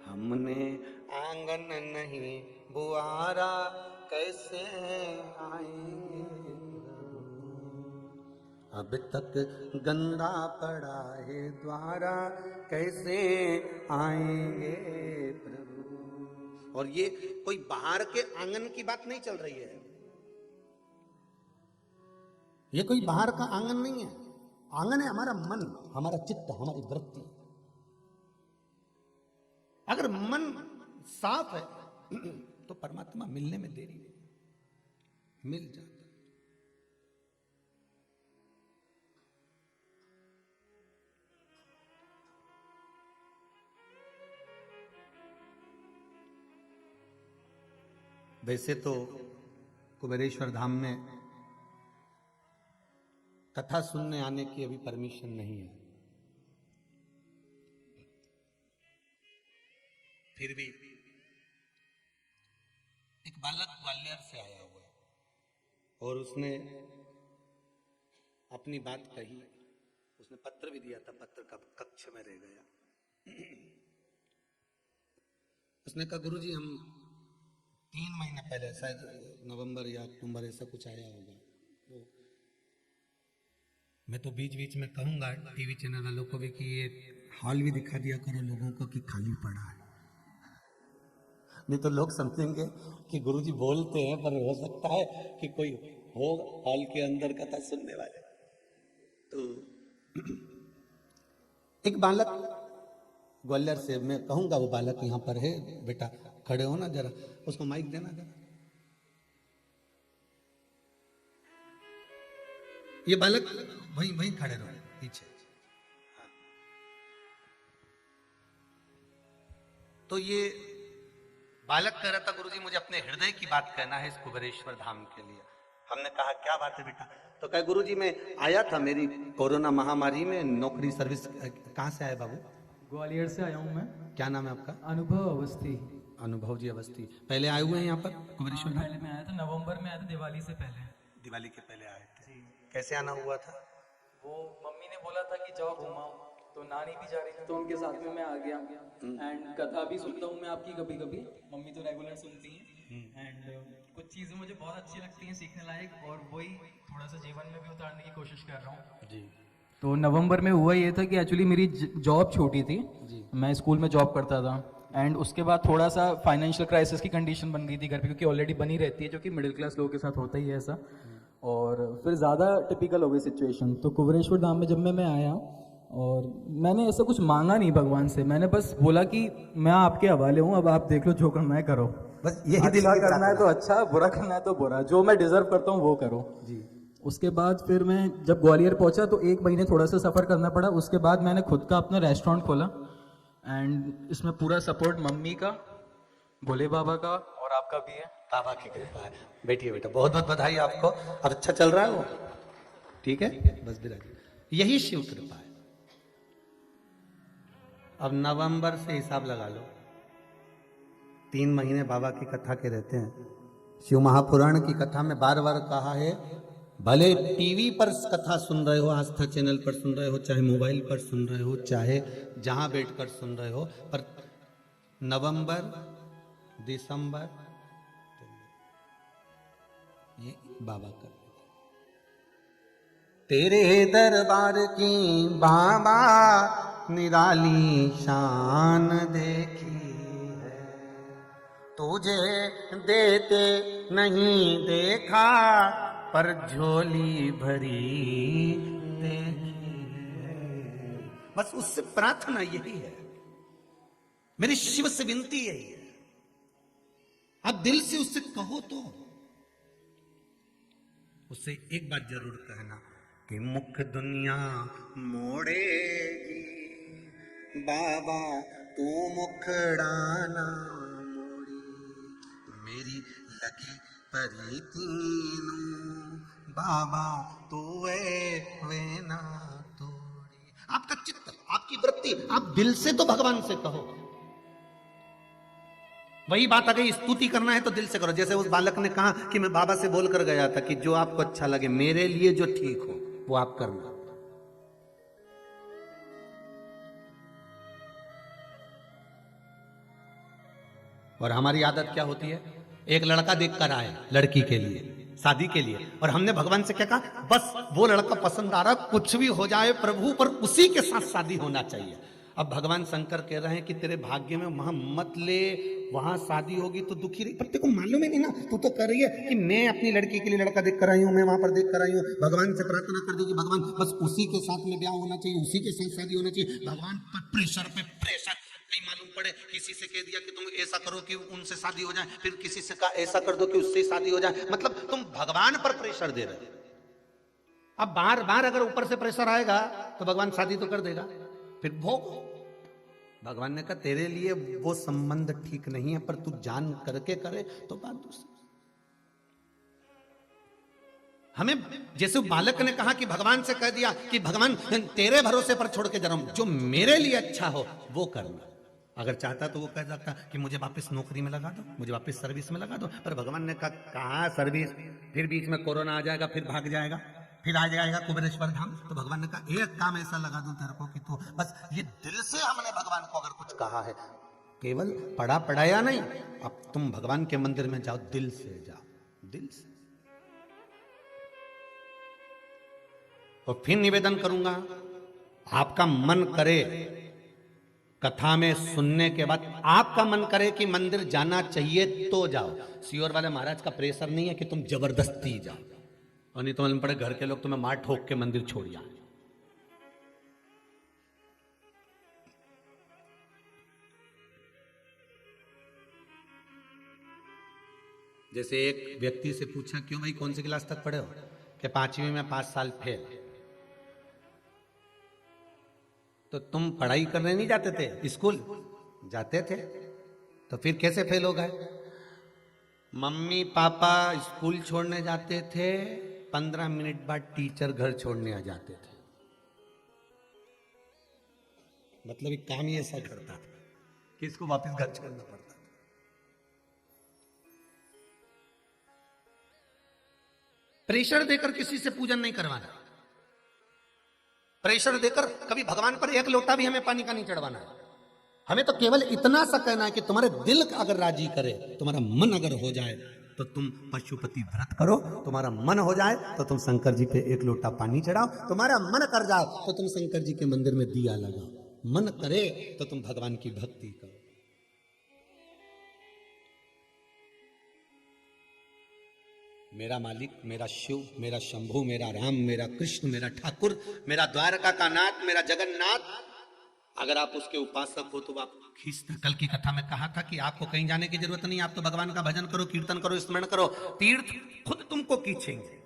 हमने आंगन नहीं बुआरा, कैसे आएंगे अब तक गंदा पड़ा है द्वारा, कैसे आएंगे प्रभु। और ये कोई बाहर के आंगन की बात नहीं चल रही है, ये कोई बाहर का आंगन नहीं है। आंगन है हमारा मन, हमारा चित्त, हमारी वृत्ति। अगर मन साफ है तो परमात्मा मिलने में देरी नहीं, मिल जाता। वैसे तो कुबेरेश्वर धाम में कथा सुनने आने की अभी परमिशन नहीं है, फिर भी एक बालक ग्वालियर से आया हुआ है और उसने अपनी बात कही, उसने पत्र भी दिया था, पत्र का कक्ष में रह गया। उसने कहा गुरुजी हम 3 महीने पहले, शायद नवंबर या अक्टूबर ऐसा कुछ आया होगा, तो मैं तो बीच बीच में कहूंगा टीवी चैनल वालों को भी कि ये हॉल भी दिखा दिया करो लोगों को कि खाली पड़ा है। नहीं तो लोग समझेंगे कि गुरुजी बोलते हैं, पर हो सकता है कि कोई हो हॉल के अंदर कथा सुनने वाले। तो एक बालक ग्वालियर से, मैं कहूंगा वो बालक यहाँ पर है, बेटा खड़े हो ना जरा, उसको माइक देना जरा। ये बालक वहीं वहीं खड़े रहो पीछे। तो ये बालक कह रहा था, गुरुजी मुझे अपने हृदय की बात कहना है इस कुबेरेश्वर धाम के लिए। हमने कहा क्या बात है बेटा? तो कहे गुरुजी मैं आया था, मेरी कोरोना महामारी में नौकरी सर्विस। कहाँ से आए बाबू?
ग्वालियर से आया हूँ मैं।
क्या नाम है आपका?
अनुभव अवस्थी।
अनुभव जी अवस्थी। पहले आए हुए हैं यहाँ पर कुबेरेश्वर धाम?
पहले मैं आया था, नवंबर में आया था, दिवाली से पहले।
दिवाली के पहले आए थे। कैसे आना हुआ था?
वो मम्मी ने बोला था कि जाओ घुमाओ, तो नानी भी जा रही थी तो उनके साथ में मैं आ गया। एंड कथा भी सुनता हूँ मैं आपकी कभी कभी, मम्मी तो रेगुलर सुनती हैं। एंड कुछ चीज़ें मुझे बहुत अच्छी लगती हैं, सीखने लायक, और वही थोड़ा सा जीवन में भी उतारने की कोशिश कर रहा हूँ
जी।
तो नवंबर में हुआ ये था कि एक्चुअली मेरी जॉब छोटी थी
जी।
मैं स्कूल में जॉब करता था। एंड उसके बाद थोड़ा सा फाइनेंशियल क्राइसिस की कंडीशन बन गई थी घर पे, क्योंकि ऑलरेडी बनी रहती है, जो कि मिडिल क्लास लोगों के साथ होता ही है ऐसा। और फिर ज़्यादा टिपिकल हो गई सिचुएशन। तो कुबेरेश्वर धाम में जब मैं आया, और मैंने ऐसा कुछ मांगा नहीं भगवान से, मैंने बस बोला कि मैं आपके हवाले हूँ, अब आप देख लो जो करना है करो।
बस यही दिल
अच्छा
की
करना है तो अच्छा, बुरा करना है तो बुरा, जो मैं डिजर्व करता हूँ वो करो
जी।
उसके बाद फिर मैं जब ग्वालियर पहुंचा तो 1 महीने थोड़ा सा सफ़र करना पड़ा। उसके बाद मैंने खुद का अपना रेस्टोरेंट खोला। एंड इसमें पूरा सपोर्ट मम्मी का, भोले बाबा का और आपका भी है।
बाबा की कृपा है। बैठिए बेटा, बहुत बहुत बधाई आपको। अब अच्छा चल रहा है वो? ठीक है, बस बिराजिए। यही शिव कृपा है। अब नवंबर से हिसाब लगा लो, 3 महीने बाबा की कथा के रहते हैं। शिव महापुराण की कथा में बार बार कहा है, भले टीवी पर कथा सुन रहे हो, आस्था चैनल पर सुन रहे हो, चाहे मोबाइल पर सुन रहे हो, चाहे जहां बैठकर सुन रहे हो, पर नवंबर, दिसंबर ये बाबा का। तेरे दरबार की बाबा निराली शान देखी है, तुझे देते नहीं देखा पर झोली भरी देखी है। बस उससे प्रार्थना यही है, मेरी शिव से विनती यही है। आप दिल से उससे कहो तो उससे एक बात जरूर कहना कि मुख दुनिया मोड़ेगी, बाबा तू मुखड़ाना मोड़ी, मेरी लगी परी तीनू, बाबा तू वे ना तोड़ी। आपका चित्त, आपकी वृत्ति, आप दिल से तो भगवान से कहो। वही बात, अगर स्तुति करना है तो दिल से करो। जैसे उस बालक ने कहा कि मैं बाबा से बोल कर गया था कि जो आपको अच्छा लगे, मेरे लिए जो ठीक हो वो आप करना। और हमारी आदत क्या होती है, एक लड़का देख कर आए लड़की के लिए, शादी के लिए, और हमने भगवान से क्या कहा, बस वो लड़का पसंद आ रहा, कुछ भी हो जाए प्रभु, पर उसी के साथ शादी होना चाहिए। अब भगवान शंकर कह रहे हैं कि तेरे भाग्य में वहां मत ले, वहां शादी होगी तो दुखी रही। पर तेरे को मालूम ही नहीं ना, तू तो कर रही है कि मैं अपनी लड़की के लिए लड़का देख कर आई हूं, मैं वहां पर देख कर आई हूं। भगवान से प्रार्थना कर दी कि भगवान बस उसी के साथ में ब्याह होना चाहिए, उसी के साथ शादी होना चाहिए। भगवान पर प्रेशर पे प्रेशर, नहीं मालूम पड़े किसी से कह दिया कि तुम ऐसा करो कि उनसे शादी हो जाए, फिर किसी से कहा ऐसा कर दो कि उससे शादी हो जाए। मतलब तुम भगवान पर प्रेशर दे रहे। अब बार बार अगर ऊपर से प्रेशर आएगा तो भगवान शादी तो कर देगा, फिर भोग। भगवान ने कहा तेरे लिए वो संबंध ठीक नहीं है, पर तू जान करके करे तो बात दूसरी। हमें जैसे बालक ने कहा कि भगवान से कह दिया कि भगवान तेरे भरोसे पर छोड़ के जा रहा हूं, जो मेरे लिए अच्छा हो वो करना। अगर चाहता तो वो कह सकता कि मुझे वापस नौकरी में लगा दो, मुझे वापस सर्विस में लगा दो, पर भगवान ने कहा कहां सर्विस, फिर बीच में कोरोना आ जाएगा, फिर भाग जाएगा, फिर आ जाएगा कुबेरेश्वर धाम। तो भगवान ने कहा एक काम ऐसा लगा दूं तेरे को कि तू बस ये दिल से, हमने भगवान को अगर कुछ कहा है, केवल पढ़ा पढ़ाया नहीं, अब तुम भगवान के मंदिर में जाओ, दिल से जाओ, दिल से। और फिर निवेदन करूंगा, आपका मन करे कथा में सुनने के बाद आपका मन करे कि मंदिर जाना चाहिए तो जाओ। सीहोर वाले महाराज का प्रेशर नहीं है कि तुम जबरदस्ती जाओ, और नहीं तो मालूम पड़े घर के लोग तुम्हें मार ठोक के मंदिर छोड़ जाए। जैसे एक व्यक्ति से पूछा, क्यों भाई कौन सी क्लास तक पढ़े हो? कि 5वीं में 5 साल फेल। तो तुम पढ़ाई करने नहीं जाते थे? स्कूल जाते थे, तो फिर कैसे फेल हो गए? मम्मी पापा स्कूल छोड़ने जाते थे, 15 मिनट बाद टीचर घर छोड़ने आ जाते थे। मतलब एक काम ही ऐसा करता था कि इसको वापस घर छोड़ना पड़ता था। प्रेशर देकर किसी से पूजन नहीं करवाना। प्रेशर देकर कभी भगवान पर एक लोटा भी हमें पानी का नहीं चढ़वाना है। हमें तो केवल इतना सा कहना है कि तुम्हारे दिल अगर राजी करे, तुम्हारा मन अगर हो जाए तो तुम पशुपति व्रत करो, तुम्हारा मन हो जाए तो तुम शंकर जी पे एक लोटा पानी चढ़ाओ, तुम्हारा मन कर जाए तो तुम शंकर जी के मंदिर में दिया लगाओ, मन करे तो तुम भगवान की भक्ति करो। मेरा मालिक, मेरा शिव, मेरा शंभू, मेरा राम, मेरा कृष्ण, मेरा ठाकुर, मेरा द्वारका का नाथ, मेरा जगन्नाथ, अगर आप उसके उपासक हो तो आप खींचते। कल की कथा में कहा था कि आपको कहीं जाने की जरूरत नहीं, आप तो भगवान का भजन करो, कीर्तन करो, स्मरण करो, तीर्थ खुद तुमको खींचेंगे।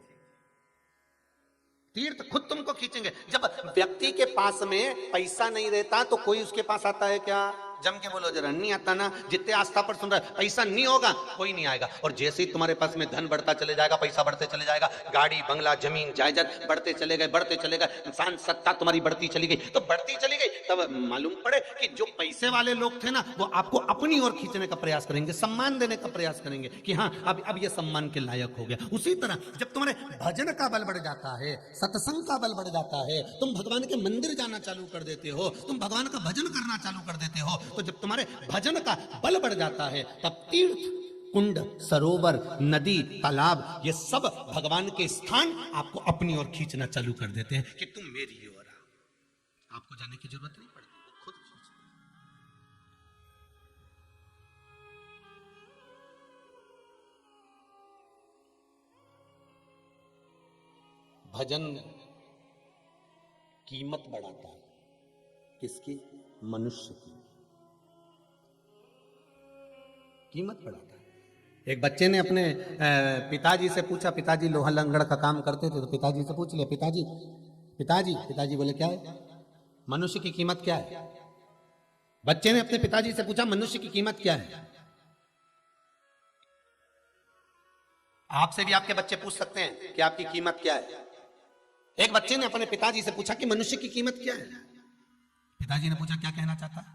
तीर्थ खुद तुमको खींचेंगे। जब व्यक्ति के पास में पैसा नहीं रहता तो कोई उसके पास आता है क्या? जम के बोलो जरा, नहीं आता ना। जितने आस्था पर सुन रहा है, पैसा नहीं होगा कोई नहीं आएगा। और जैसे ही तुम्हारे पास में धन बढ़ता चले जाएगा, पैसा बढ़ते चले जाएगा, गाड़ी बंगला जमीन जायदाद बढ़ते चले गए, बढ़ते चले गए, इंसान सत्ता तुम्हारी बढ़ती चली गई, तो बढ़ती चली गई, तब मालूम पड़े कि जो पैसे वाले लोग थे ना, वो आपको अपनी ओर खींचने का प्रयास करेंगे, सम्मान देने का प्रयास करेंगे कि हाँ अब ये सम्मान के लायक हो गया। उसी तरह जब तुम्हारे भजन का बल बढ़ जाता है, सत्संग का बल बढ़ जाता है, तुम भगवान के मंदिर जाना चालू कर देते हो, तुम भगवान का भजन करना चालू कर देते हो, तो जब तुम्हारे भजन का बल बढ़ जाता है तब तीर्थ, कुंड, सरोवर, नदी, तालाब, ये सब भगवान के स्थान आपको अपनी ओर खींचना चालू कर देते हैं कि तुम मेरी ओर आओ। आपको जाने की जरूरत नहीं पड़ती, वो खुद खींचते हैं। भजन कीमत बढ़ाता है। किसकी? मनुष्य की कीमत बढ़ाता है। एक बच्चे ने अपने पिताजी से पूछा, पिताजी लोहा लंगड़ का काम करते थे, तो पिताजी से पूछ लिया, पिताजी पिताजी पिताजी बोले क्या है? मनुष्य की कीमत क्या है? बच्चे ने अपने पिताजी से पूछा, मनुष्य की कीमत क्या है? आपसे भी आपके बच्चे पूछ सकते हैं कि आपकी कीमत क्या है। एक बच्चे ने अपने पिताजी से पूछा कि मनुष्य की कीमत क्या है? पिताजी ने पूछा क्या कहना चाहता?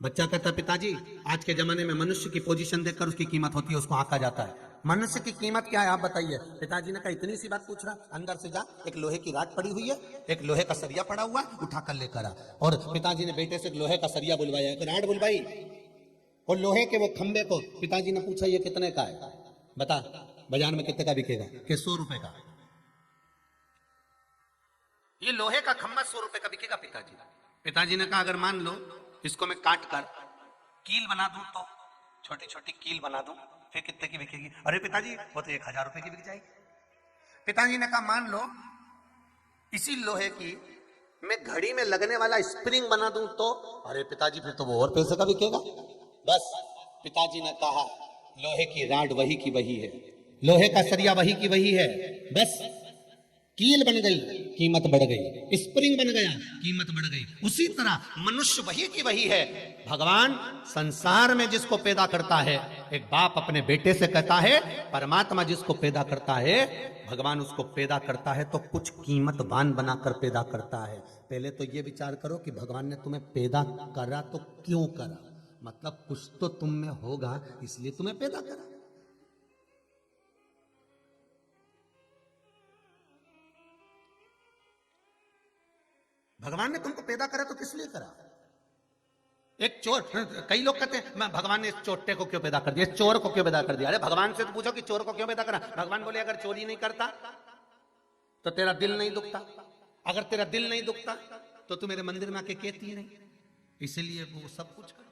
बच्चा कहता, पिताजी आज के जमाने में मनुष्य की पोजीशन देखकर उसकी कीमत होती है, उसको आंका जाता है। मनुष्य की कीमत क्या है आप बताइए? पिताजी ने कहा, इतनी सी बात पूछ रहा, अंदर से जा, एक लोहे की राड पड़ी हुई है, एक लोहे का सरिया पड़ा हुआ, उठा कर लेकर आ। और पिताजी ने बेटे से एक लोहे का सरिया बुलवाया, एक राड बुलवाई, और लोहे के वो खंबे को पिताजी ने पूछा, ये कितने का है? बता, बाजार में कितने का बिकेगा? कि 100 रुपए का। ये लोहे का खंबा 100 रुपए का बिकेगा पिताजी। पिताजी ने कहा, अगर मान लो इसको मैं काट कर कील बना दूं, तो छोटी छोटी कील बना दूं, फिर कितने की बिकेगी? अरे पिताजी वो तो 1000 रुपए की बिक जाएगी। पिताजी ने कहा, मान लो इसी लोहे की मैं घड़ी में लगने वाला स्प्रिंग बना दूं, तो अरे पिताजी फिर तो वो और पैसे का बिकेगा। बस पिताजी ने कहा, लोहे की राड वही की वही है, लोहे का सरिया वही की वही है, बस कील बन गई, कीमत बढ़ गई, स्प्रिंग बन गया, कीमत बढ़ गई। उसी तरह मनुष्य वही की वही है। भगवान संसार में जिसको पैदा करता है, एक बाप अपने बेटे से कहता है, परमात्मा जिसको पैदा करता है, भगवान उसको पैदा करता है तो कुछ कीमतवान बनाकर पैदा करता है। पहले तो ये विचार करो कि भगवान ने तुम्हें पैदा करा तो क्यों करा? मतलब कुछ तो तुम में होगा, इसलिए तुम्हें पैदा करा। भगवान ने तुमको पैदा करा तो किस लिए करा? एक चोर, कई लोग कहते हैं भगवान ने इस चोटे को क्यों पैदा कर दिया, चोर को क्यों पैदा कर दिया? अरे भगवान से तो पूछो कि चोर को क्यों पैदा करा। भगवान बोले, अगर चोरी नहीं करता तो तेरा दिल नहीं दुखता, अगर तेरा दिल नहीं दुखता तो तू मेरे मंदिर में आके कहती नहीं, इसीलिए वो सब कुछ कर।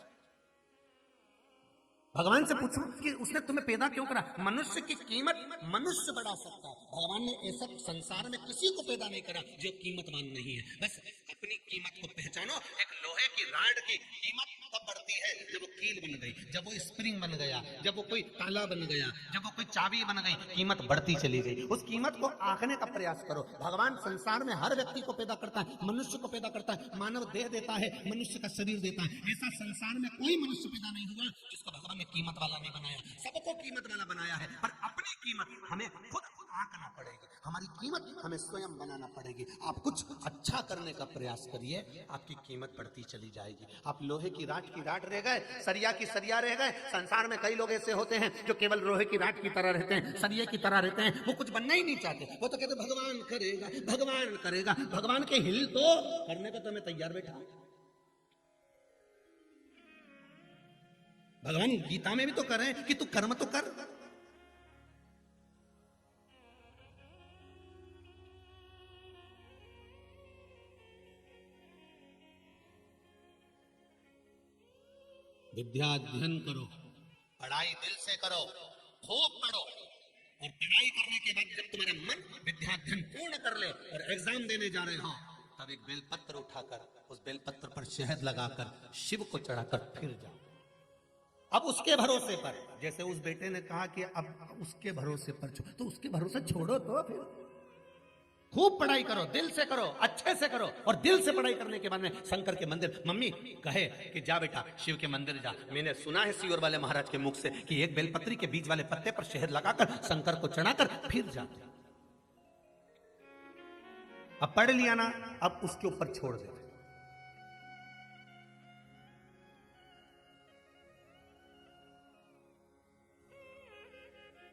भगवान से पूछो कि उसने तुम्हें पैदा क्यों करा। मनुष्य की कीमत मनुष्य बढ़ा सकता है, भगवान ने ऐसा संसार में किसी को पैदा नहीं करा जो कीमतवान नहीं है। बस अपनी कीमत को पहचानो। एक लोहे की राड की कीमत तब बढ़ती है जब वो कील बन गई, जब वो स्प्रिंग बन गया, जब वो कोई ताला बन गया, जब वो कोई चाबी बन गई, कीमत बढ़ती चली गई। उस कीमत को आंकने का प्रयास करो। भगवान संसार में हर व्यक्ति को पैदा करता है, मनुष्य को पैदा करता है, मानव देह देता है, मनुष्य का शरीर देता है। ऐसा संसार में कोई मनुष्य पैदा नहीं हुआ जिसको भगवान ने कीमत वाला नहीं बनाया। सबको कीमत वाला बनाया है, पर अपनी कीमत हमें खुद आंकना पड़ेगी। हमारी कीमत हमें स्वयं बनाना पड़ेगी। आप कुछ अच्छा करने का प्रयास करिए, आपकी कीमत बढ़ती चली जाएगी। आप लोहे की राड रह गए, सरिया की सरिया रह गए। संसार में कई लोग ऐसे होते हैं जो केवल लोहे की राड की तरह रहते हैं, सरिये की तरह रहते हैं। वो कुछ बनना ही नहीं चाहते। वो तो कहते भगवान करेगा, भगवान करेगा। भगवान के हिल तो करने को तो मैं तैयार बैठा हूं। भगवान गीता में भी तो कर रहे हैं कि तू कर्म तो कर। विद्या अध्ययन करो, पढ़ाई दिल से करो, खूब पढ़ो, और पढ़ाई करने के बाद जब तुम्हारा मन विद्या अध्ययन पूर्ण कर ले और एग्जाम देने जा रहे हो, तब एक बेलपत्र उठाकर उस बेलपत्र पर शहद लगाकर शिव को चढ़ाकर फिर जाओ। अब उसके भरोसे पर, जैसे उस बेटे ने कहा कि अब उसके भरोसे पर छोड़ो, तो उसके भरोसे छोड़ो। तो फिर खूब पढ़ाई करो, दिल से करो, अच्छे से करो। और दिल से पढ़ाई करने के बाद में शंकर के मंदिर, मम्मी कहे कि जा बेटा शिव के मंदिर जा। मैंने सुना है सियोर वाले महाराज के मुख से कि एक बेलपत्री के बीज वाले पत्ते पर शहद लगाकर शंकर को चढ़ाकर फिर जा। अब पढ़ लिया ना, अब उसके ऊपर छोड़ दे।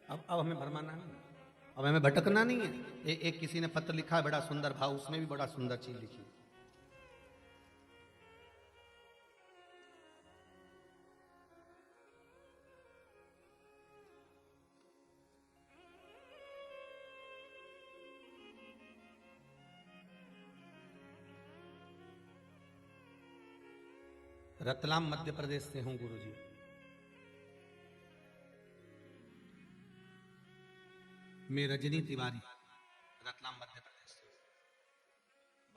अब हमें भरमाना नहीं, अब हमें भटकना नहीं है। एक किसी ने पत्र लिखा है बड़ा सुंदर भाव, उसमें भी बड़ा सुंदर चीज लिखी। रतलाम मध्य प्रदेश से हूं गुरुजी। मैं रजनी तिवारी, रतलाम मध्य प्रदेश से।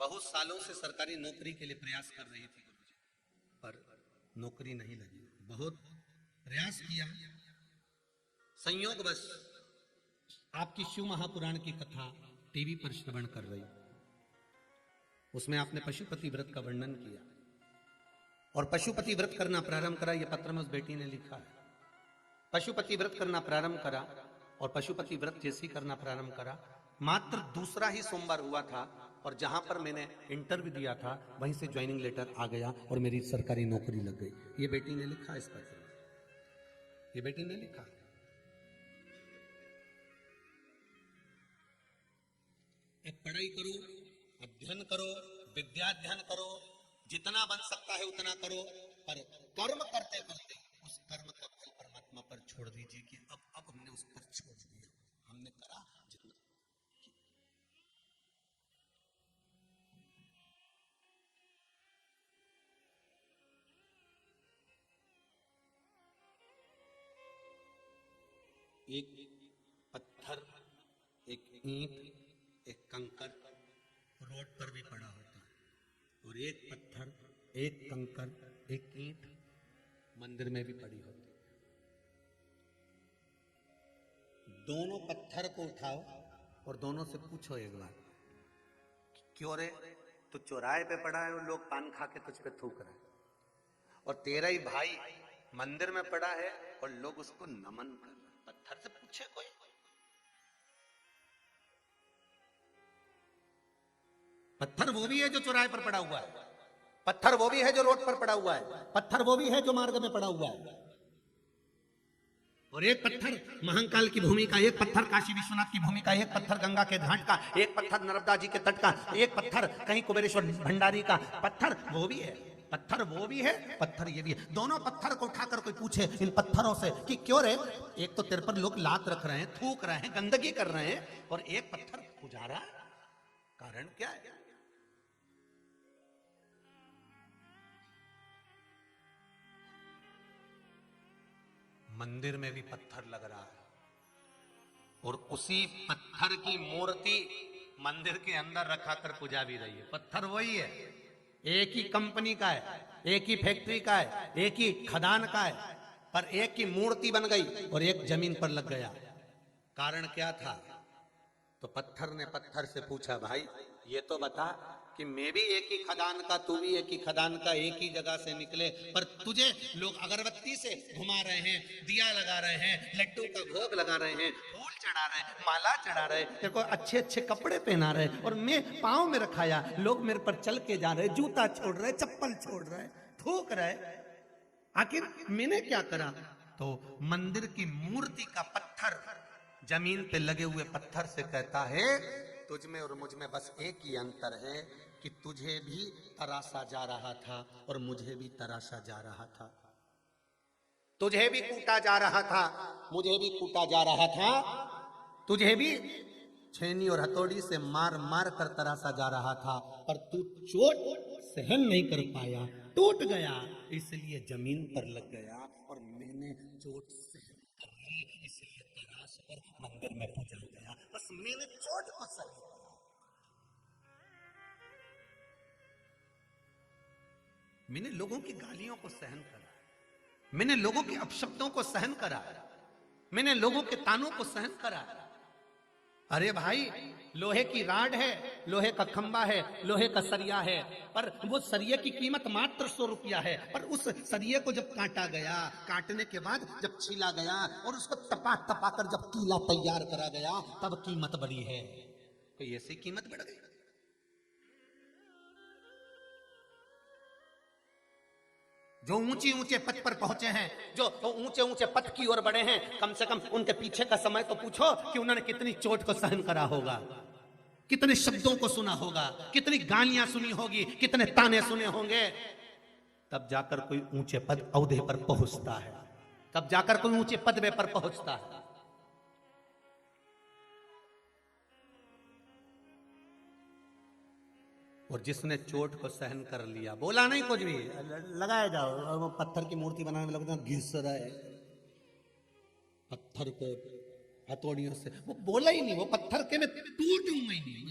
बहुत सालों से सरकारी नौकरी के लिए प्रयास कर रही थी गुरुजी, पर नौकरी नहीं लगी। बहुत प्रयास किया, संयोग बस आपकी शिव महापुराण की कथा टीवी पर श्रवण कर रही, उसमें आपने पशुपति व्रत का वर्णन किया और पशुपति व्रत करना प्रारंभ करा। यह पत्र में उस बेटी ने लिखा है। पशुपति व्रत करना प्रारंभ करा और पशुपति व्रत जैसे ही करना प्रारंभ करा, मात्र दूसरा ही सोमवार हुआ था और जहां पर मैंने इंटरव्यू दिया था वहीं से ज्वाइनिंग लेटर आ गया और मेरी सरकारी नौकरी लग गई। ये बेटी ने लिखा इस पत्र में, ये बेटी ने लिखा। अब पढ़ाई करो, अध्ययन करो, विद्याध्ययन करो, जितना बन सकता है उतना करो, पर कर्म करते करते उस कर्म का फल परमात्मा पर छोड़ दीजिए कि अब हमने उस पर छोड़ दिया, हमने करा जितना। एक पत्थर, एक ईंट, एक कंकर रोड पर भी पड़ा होता है, और एक पत्थर, एक कंकर, एक ईंट मंदिर में भी पड़ी होती है। दोनों पत्थर को उठाओ और दोनों से पूछो एक बार, क्यों रे तू चौराहे पे पड़ा है और लोग पान खा के तुझ पे थूक रहे हैं, और तेरा ही भाई मंदिर में पड़ा है और लोग उसको नमन कर रहे हैं। पत्थर से पूछे कोई? पत्थर वो भी है जो चौराहे पर पड़ा हुआ है, पत्थर वो भी है जो रोड पर पड़ा हुआ है, पत्थर वो भी है जो मार्ग में पड़ा हुआ है। और एक पत्थर महाकाल की भूमि का, एक पत्थर काशी विश्वनाथ की भूमि का, एक पत्थर गंगा के घाट का, एक पत्थर नर्मदा जी के तट का, एक पत्थर कहीं कुबेरेश्वर भंडारी का। पत्थर वो भी है, पत्थर वो भी है, पत्थर ये भी है। दोनों पत्थर को उठाकर कोई पूछे इन पत्थरों से कि क्यों रे, एक तो तेरे पर लोग लात रख रहे हैं, थूक रहे हैं, गंदगी कर रहे हैं, और एक पत्थर पुजारा, कारण क्या है? मंदिर में भी पत्थर लग रहा है और उसी पत्थर की मूर्ति मंदिर के अंदर रखा कर पूजा भी रही है। पत्थर वही है, एक ही कंपनी का है, एक ही फैक्ट्री का है, एक ही खदान का है, पर एक की मूर्ति बन गई और एक जमीन पर लग गया। कारण क्या था? तो पत्थर ने पत्थर से पूछा, भाई ये तो बता कि मैं भी एक ही खदान का, तू भी एक ही खदान का, एक ही जगह से निकले, पर तुझे लोग अगरबत्ती से घुमा रहे हैं, दिया लगा रहे हैं, लड्डू का भोग लगा रहे हैं, फूल चढ़ा रहे हैं, माला चढ़ा रहे हैं, तेरे को अच्छे अच्छे कपड़े पहना रहे, और मैं पाँव में रखाया, लोग मेरे पर चल के जा रहे, जूता छोड़ रहे, चप्पल छोड़ रहे, थूक रहे, आखिर मैंने क्या करा? तो मंदिर की मूर्ति का पत्थर जमीन पे लगे हुए पत्थर से कहता है, तुझ में और मुझ में बस एक ही अंतर है कि तुझे भी तराशा जा रहा था और मुझे भी तराशा जा रहा था। तुझे भी कूटा जा रहा था, मुझे भी कूटा जा रहा था, तुझे भी छेनी और हथौड़ी से मार मार कर तराशा जा रहा था, पर तू चोट सहन नहीं कर पाया, टूट गया, इसलिए जमीन पर लग गया, और मैंने चोट सहन कर ली, इसलिए तराश कर मंदिर में पहुंच गया। बस मैंने चोट को सहन किया। मैंने लोगों की गालियों को सहन करा, मैंने लोगों के अपशब्दों को सहन करा, मैंने लोगों के तानों को सहन करा। अरे भाई, लोहे की राड है, लोहे का खंबा है, लोहे का सरिया है, पर वो सरिये की कीमत मात्र 100 रुपया है, पर उस सरिये को जब काटा गया, काटने के बाद जब छीला गया और उसको तपा तपा कर जब कीला तैयार करा गया, तब कीमत बढ़ी है। कोई ऐसी कीमत बढ़ गई? जो ऊंची ऊंचे पद पर पहुंचे हैं, जो ऊंचे ऊंचे पद की ओर बढ़े हैं, कम से कम उनके पीछे का समय तो पूछो कि उन्होंने कितनी चोट को सहन करा होगा, कितने शब्दों को सुना होगा, कितनी गालियां सुनी होगी, कितने ताने सुने होंगे। तब जाकर कोई ऊंचे पद औहदे पर पहुंचता है, तब जाकर कोई ऊंचे पदवे पर पहुंचता है। और जिसने चोट को सहन कर लिया, बोला नहीं कुछ भी, लगाया जाओ, और वो पत्थर की मूर्ति बनाने में लगता है घिस रहा है पत्थर को हथौड़ियों से, वो बोला ही नहीं, वो पत्थर के मैं टूटूंगा ही नहीं,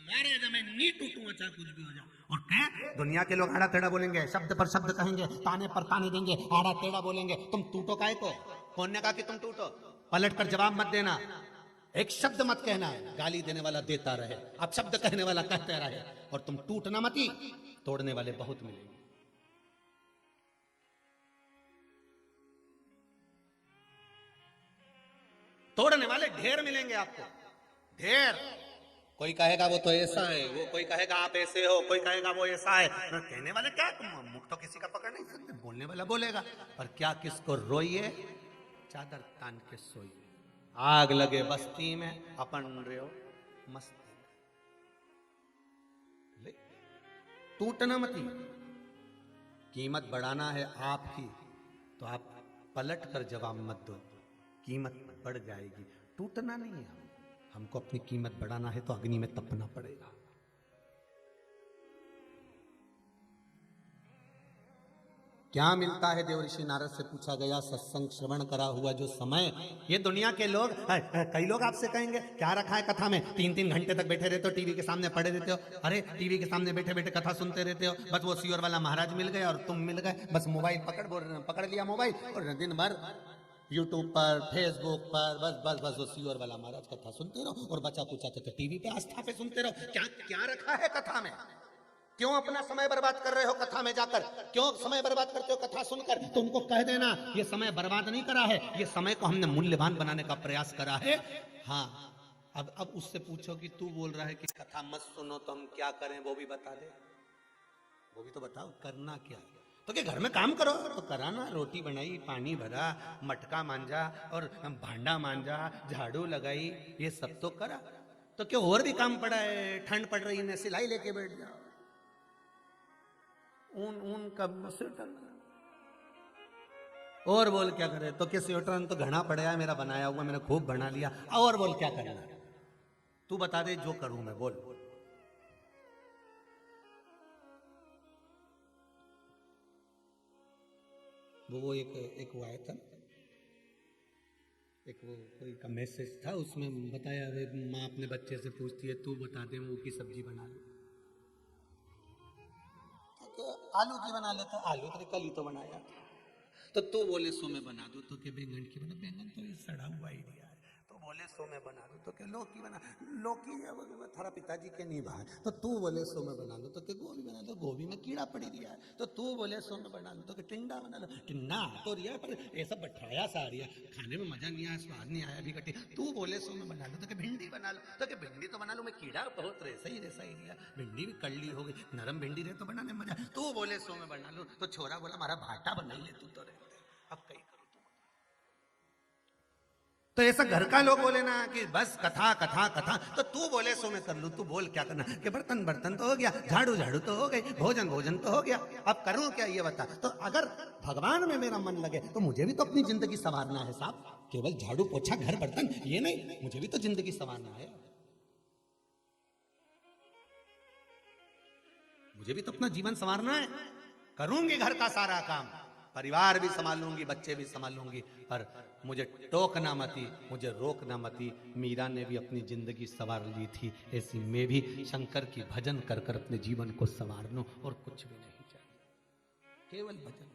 मारे जा मैं नहीं टूटूंगा चाहे कुछ भी हो जाए। और क्या दुनिया के लोग आड़ा टेढ़ा बोलेंगे, शब्द पर शब्द कहेंगे, ताने पर ताने देंगे, आड़ा टेढ़ा बोलेंगे, तुम टूटो काहे को? कौन ने कहा कि तुम टूटो? पलट कर जवाब मत देना, एक शब्द मत कहना, गाली देने वाला देता रहे, अब शब्द कहने वाला कहते रहे, और तुम टूटना मत ही, तोड़ने वाले बहुत मिलेंगे। तोड़ने वाले ढेर मिलेंगे आपको, ढेर। कोई कहेगा वो तो ऐसा है, वो कोई कहेगा आप ऐसे हो, कोई कहेगा वो ऐसा है। कहने वाले क्या, तुम मुख तो किसी का पकड़ नहीं सकते, बोलने वाला बोलेगा, पर क्या किसको रोइए? चादर तान के सोइए। आग लगे बस्ती में, अपन रहे हो मस्त, टूटना मत ही। कीमत बढ़ाना है आपकी, तो आप पलट कर जवाब मत दो, कीमत बढ़ जाएगी। टूटना नहीं है, हमको अपनी कीमत बढ़ाना है तो अग्नि में तपना पड़ेगा। क्या मिलता है? देवऋषि नारद से पूछा गया, सत्संग श्रवण करा हुआ जो समय। ये दुनिया के लोग, कई लोग आपसे कहेंगे क्या रखा है कथा में, 3-3 घंटे तक बैठे रहते हो, टीवी के सामने पड़े रहते हो। अरे टीवी के सामने बैठे बैठे कथा सुनते रहते हो, बस वो सियोर वाला महाराज मिल गए और तुम मिल गए, बस मोबाइल पकड़ लिया मोबाइल, और दिन भर यूट्यूब पर, फेसबुक पर बस बस बस वो सियोर वाला महाराज कथा सुनते रहो, और बचा कुचा तो टीवी पे आस्था पे सुनते रहो। क्या क्या रखा है कथा में? क्यों अपना समय बर्बाद कर रहे हो कथा में जाकर? क्यों समय बर्बाद करते हो कथा सुनकर? तो उनको कह देना, ये समय बर्बाद नहीं करा है, ये समय को हमने मूल्यवान बनाने का प्रयास करा है। हाँ, अब उससे पूछो कि तू बोल रहा है कि कथा मत सुनो, तो हम क्या करें वो भी बता दे, वो भी तो बताओ, करना क्या है? तो क्या घर में काम करो तो करा ना, रोटी बनाई, पानी भरा, मटका मांजा और भांडा मांजा, झाड़ू लगाई, ये सब तो करा। तो क्यों और भी काम पड़ा है? ठंड पड़ रही है, सिलाई लेके बैठ जाओ, ऊन का स्वेटर, और बोल क्या करे? तो क्या स्वेटर तो घना पड़ा है मेरा बनाया हुआ, मैंने खूब बना लिया, और बोल क्या करना? तू बता दे जो करूं मैं, बोल। वो एक वो आया था, एक वो कोई का मैसेज था, उसमें बताया वे माँ अपने बच्चे से पूछती है तू बता दे वो की सब्जी बना लो, तो आलू की बना ले, तो आलू तो कल ही तो बनाया, तो तू बोले सो मैं बना दूं, तो क्या बैंगन की बना, बैंगन तो ये सड़ा हुआ ही दिया है, तो बोले सो मैं बना दूं, तो क्या लौकी बना, लौकी थारा पिताजी के नहीं भाई, तो तू बोले सो मैं बना दूं, तो क्या गोभी बना दो, गोभी में कीड़ा पड़ी दिया है, तो तू बोले सो मैं बना दूं, तो क्या टिंडा बना लो, टिंडा तो रिया पर ऐसा बठाया सा आ रिया, खाने में मजा नहीं आया, स्वाद नहीं आया अभी कटी, तू बोले सो मैं बना दूं, तो क्या भिंडी बना लो, तो क्या भिंडी तो बना लो, मैं कीड़ा बहुत रहसा ही दिया, भिंडी भी कड़ली हो गई, नरम भिंडी रहे तो बनाने में मजा, तू बोले सो मैं बना लूं, तो छोरा बोला हमारा भाटा बना ले तू, तो रहते अब कहीं करूं तुम, तो ऐसा घर का लोग बोले ना कि बस कथा कथा कथा, तो तू बोले सो मैं कर लूं, तू बोल क्या करना, कि बर्तन बर्तन तो हो गया, झाड़ू झाड़ू तो हो गई, भोजन भोजन तो हो गया, अब करूं क्या ये बता, तो अगर भगवान में मेरा मन लगे तो मुझे भी तो अपनी जिंदगी संवारना है साहब, केवल झाड़ू पोछा घर बर्तन ये नहीं, मुझे भी तो जिंदगी संवारना है, मुझे भी तो अपना जीवन संवारना है, करूंगी घर का सारा काम, परिवार भी संभालूंगी, बच्चे भी संभालूंगी, पर मुझे टोकना मती, मुझे रोकना मती, मीरा ने भी अपनी जिंदगी संवार ली थी, ऐसी मैं भी शंकर की भजन कर कर अपने जीवन को संवार लूं, और कुछ भी नहीं चाहिए, केवल भजन।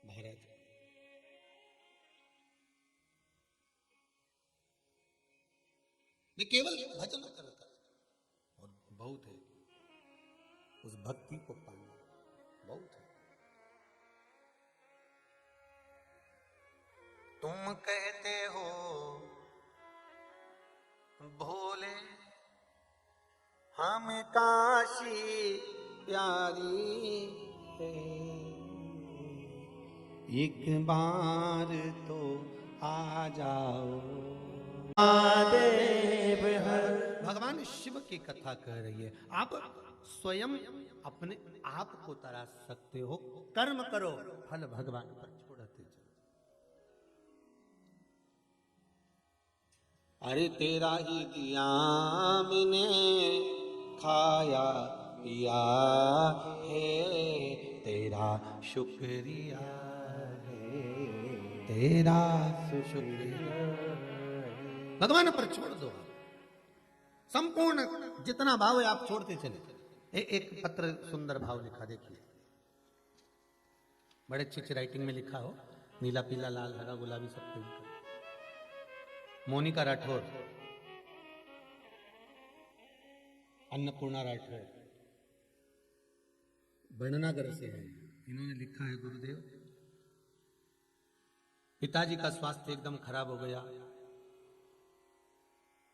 महाराज मैं केवल भजन कर और बहुत है, उस भक्ति को पाना बहुत है। तुम कहते हो भोले हम काशी प्यारी है, एक बार तो आ जाओ देव हर। भगवान शिव की कथा कह रही है, आप स्वयं अपने आप को तराश सकते हो, कर्म करो, फल भगवान पर छोड़ते चलो। अरे तेरा ही दिया मैंने खाया पिया है, तेरा शुक्रिया है, तेरा शुक्रिया, भगवान पर छोड़ दो, संपूर्ण जितना भाव है आप छोड़ते चले। एक पत्र सुंदर भाव लिखा, देखिए बड़े अच्छी राइटिंग में लिखा हो, नीला पीला लाल हरा गुलाबी सब पे लिखा। मोनिका राठौर, अन्नपूर्णा राठौर, बड़नागर से है, इन्होंने लिखा है, गुरुदेव पिताजी का स्वास्थ्य एकदम खराब हो गया,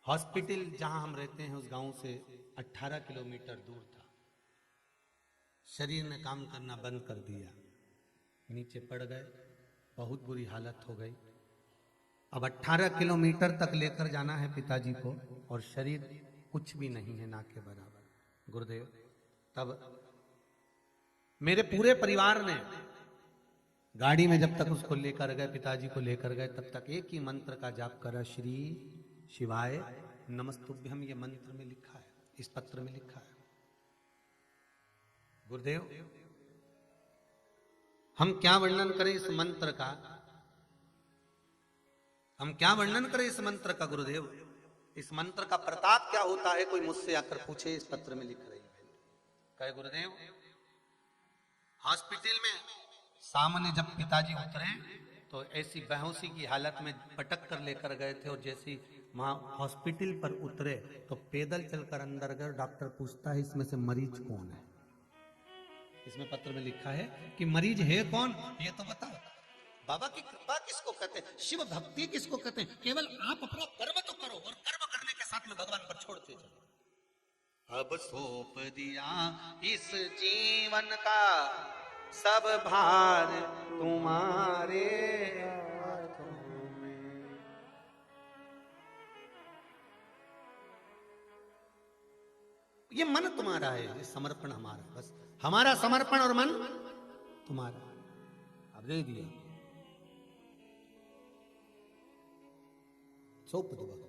हॉस्पिटल जहां हम रहते हैं उस गांव से 18 किलोमीटर दूर था, शरीर ने काम करना बंद कर दिया, नीचे पड़ गए, बहुत बुरी हालत हो गई, अब 18 किलोमीटर तक लेकर जाना है पिताजी को, और शरीर कुछ भी नहीं है ना के बराबर। गुरुदेव तब मेरे पूरे परिवार ने गाड़ी में जब तक उसको लेकर गए, पिताजी को लेकर गए, तब तक एक ही मंत्र का जाप करा, श्री शिवाय नमस्तुभ्यम, ये मंत्र में लिखा है, इस पत्र में लिखा है। गुरुदेव हम क्या वर्णन करें इस मंत्र का, हम क्या वर्णन करें इस मंत्र का गुरुदेव, इस मंत्र का प्रताप क्या होता है, कोई मुझसे आकर पूछे, इस पत्र में लिख रही है। कहे गुरुदेव हॉस्पिटल में सामने जब पिताजी उतरे तो ऐसी बेहोशी की हालत में पटक कर लेकर गए थे, और जैसी वहां हॉस्पिटल पर उतरे तो पैदल चलकर अंदर गए, डॉक्टर पूछता है इसमें से मरीज कौन है, इसमें पत्र में लिखा है कि मरीज है कौन ये तो बताओ। बाबा की कृपा किसको कहते हैं, शिव भक्ति किसको कहते हैं, केवल आप अपना कर्म तो करो, और कर्म करने के साथ में भगवान पर छोड़ते चलो। अब सौंप दिया इस जीवन का सब भार तुम्हारे हाथों में, ये मन तुम्हारा है, ये समर्पण हमारा, बस हमारा समर्पण और मन तुम्हारा, अब दे दिया, सौंप दो भगवान।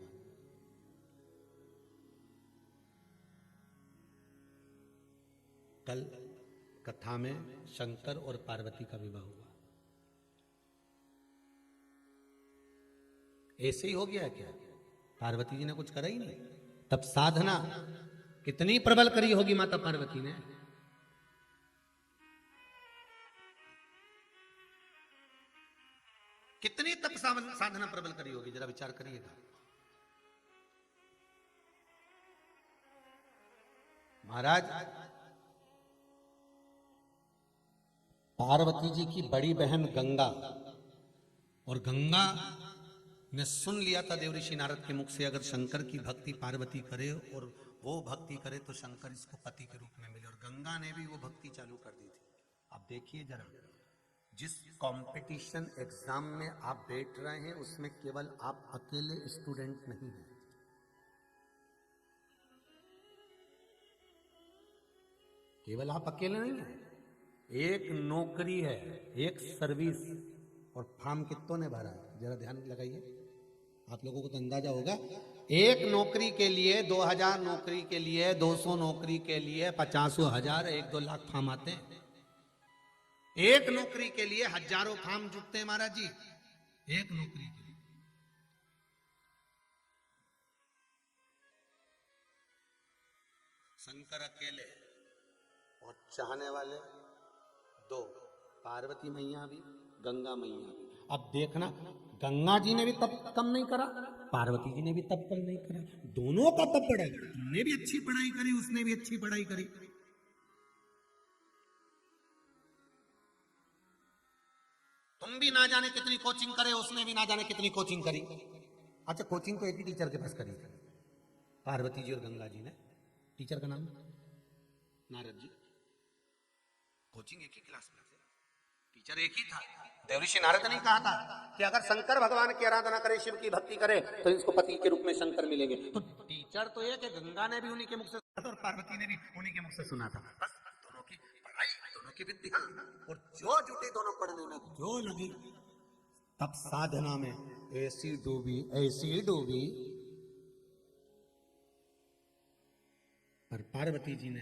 कल कथा में शंकर और पार्वती का विवाह हुआ, ऐसे ही हो गया क्या? पार्वती जी ने कुछ करा ही नहीं। तब साधना कितनी प्रबल करी होगी माता पार्वती ने। कितनी तप साधना प्रबल करी होगी, जरा विचार करिएगा। महाराज, पार्वती जी की बड़ी बहन गंगा, और गंगा ने सुन लिया था देवऋषि नारद के मुख से, अगर शंकर की भक्ति पार्वती करे और वो भक्ति करे तो शंकर इसको पति के रूप में मिले, और गंगा ने भी वो भक्ति चालू कर दी थी। अब देखिए जरा, जिस कंपटीशन एग्जाम में आप बैठ रहे हैं उसमें केवल आप अकेले स्टूडेंट नहीं हैं, केवल आप अकेले नहीं हैं। एक नौकरी है, एक सर्विस, और फॉर्म कितनों ने भरा है जरा ध्यान लगाइए। आप लोगों को तो अंदाजा होगा, एक नौकरी के लिए 2000 नौकरी के लिए 200 नौकरी के लिए 50,000 1-2 लाख फॉर्म आते हैं। एक नौकरी के लिए हजारों फॉर्म जुटते हैं महाराज जी, एक नौकरी के लिए। शंकर अकेले और चाहने वाले 2, पार्वती मैया भी, गंगा मैया भी। अब देखना, गंगा जी ने भी तप कम नहीं करा, पार्वती जी ने भी तप कम नहीं करा, दोनों का तप बढ़ा। तुमने भी अच्छी पढ़ाई करी, उसने भी अच्छी पढ़ाई करी। तुम भी ना जाने कितनी कोचिंग करे, उसने भी ना जाने कितनी कोचिंग करी। अच्छा, कोचिंग तो एक ही टीचर के पास करी थी, पार्वती जी और गंगा जी ने। टीचर का नाम नारद जी। कोचिंग एक ही क्लास में थे, टीचर एक ही था। देवऋषि नारद ने कहा था कि अगर शंकर भगवान की आराधना करे, शिव की भक्ति करे, तो इसको पति के रूप में शंकर मिलेंगे। तो टीचर तो एक है, गंगा ने भी उन्हीं के मुख से सुना था और पार्वती ने भी उन्हीं के मुख से सुना था। बस दोनों की पढ़ाई, दोनों की विद्या, और जो जुटे दोनों पढ़ने में, जो लगी तब साधना में ऐसी डूबी। पर पार्वती जी ने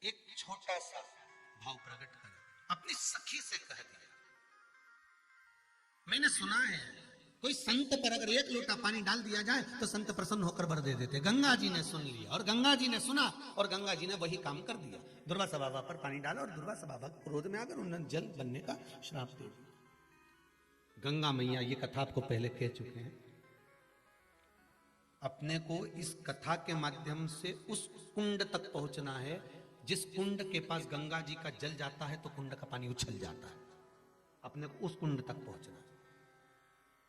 एक छोटा सा भाव प्रकट कर अपनी सखी से कह दिया। मैंने सुना है कोई संत पर अगर 1 लोटा पानी डाल दिया जाए तो संत प्रसन्न होकर वर दे देते। गंगा जी ने सुन लिया और गंगा जी ने सुना और गंगा जी ने वही काम कर दिया। दुर्वासा बाबा पर पानी डाला और दुर्वासा बाबा क्रोध में आकर उन्होंने जल बनने का श्राप दे दिया। गंगा मैया ये कथा आपको पहले कह चुके हैं। अपने को इस कथा के माध्यम से उस कुंड तक पहुंचना है जिस कुंड के पास गंगा जी का जल जाता है तो कुंड का पानी उछल जाता है। अपने को उस कुंड तक पहुंचना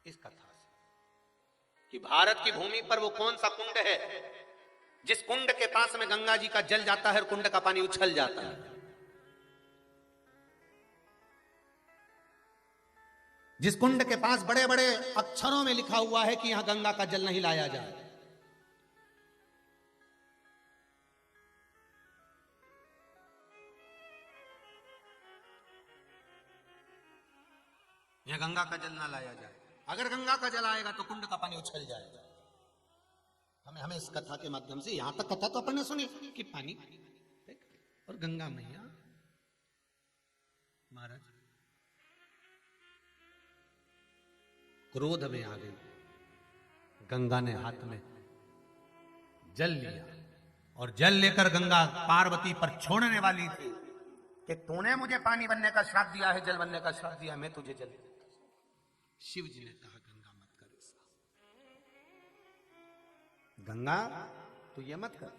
इस कथा से कि भारत की भूमि पर वो कौन सा कुंड है जिस कुंड के पास में गंगा जी का जल जाता है और कुंड का पानी उछल जाता है। जिस कुंड के पास बड़े बड़े अक्षरों में लिखा हुआ है कि यहां गंगा का जल नहीं लाया जाए। यह गंगा का जल ना लाया जाए। अगर गंगा का जल आएगा तो कुंड का पानी उछल जाएगा। हमें इस कथा के माध्यम से, यहां तक कथा तो अपन ने सुनी कि पानी और गंगा मैया महाराज क्रोध में आ गई। गंगा ने हाथ में जल लिया और जल लेकर गंगा पार्वती पर छोड़ने वाली थी कि तूने मुझे पानी बनने का श्राप दिया है, जल बनने का श्राप दिया, मैं तुझे जल। शिव जी ने कहा गंगा मत कर ऐसा, गंगा तू ये मत कर।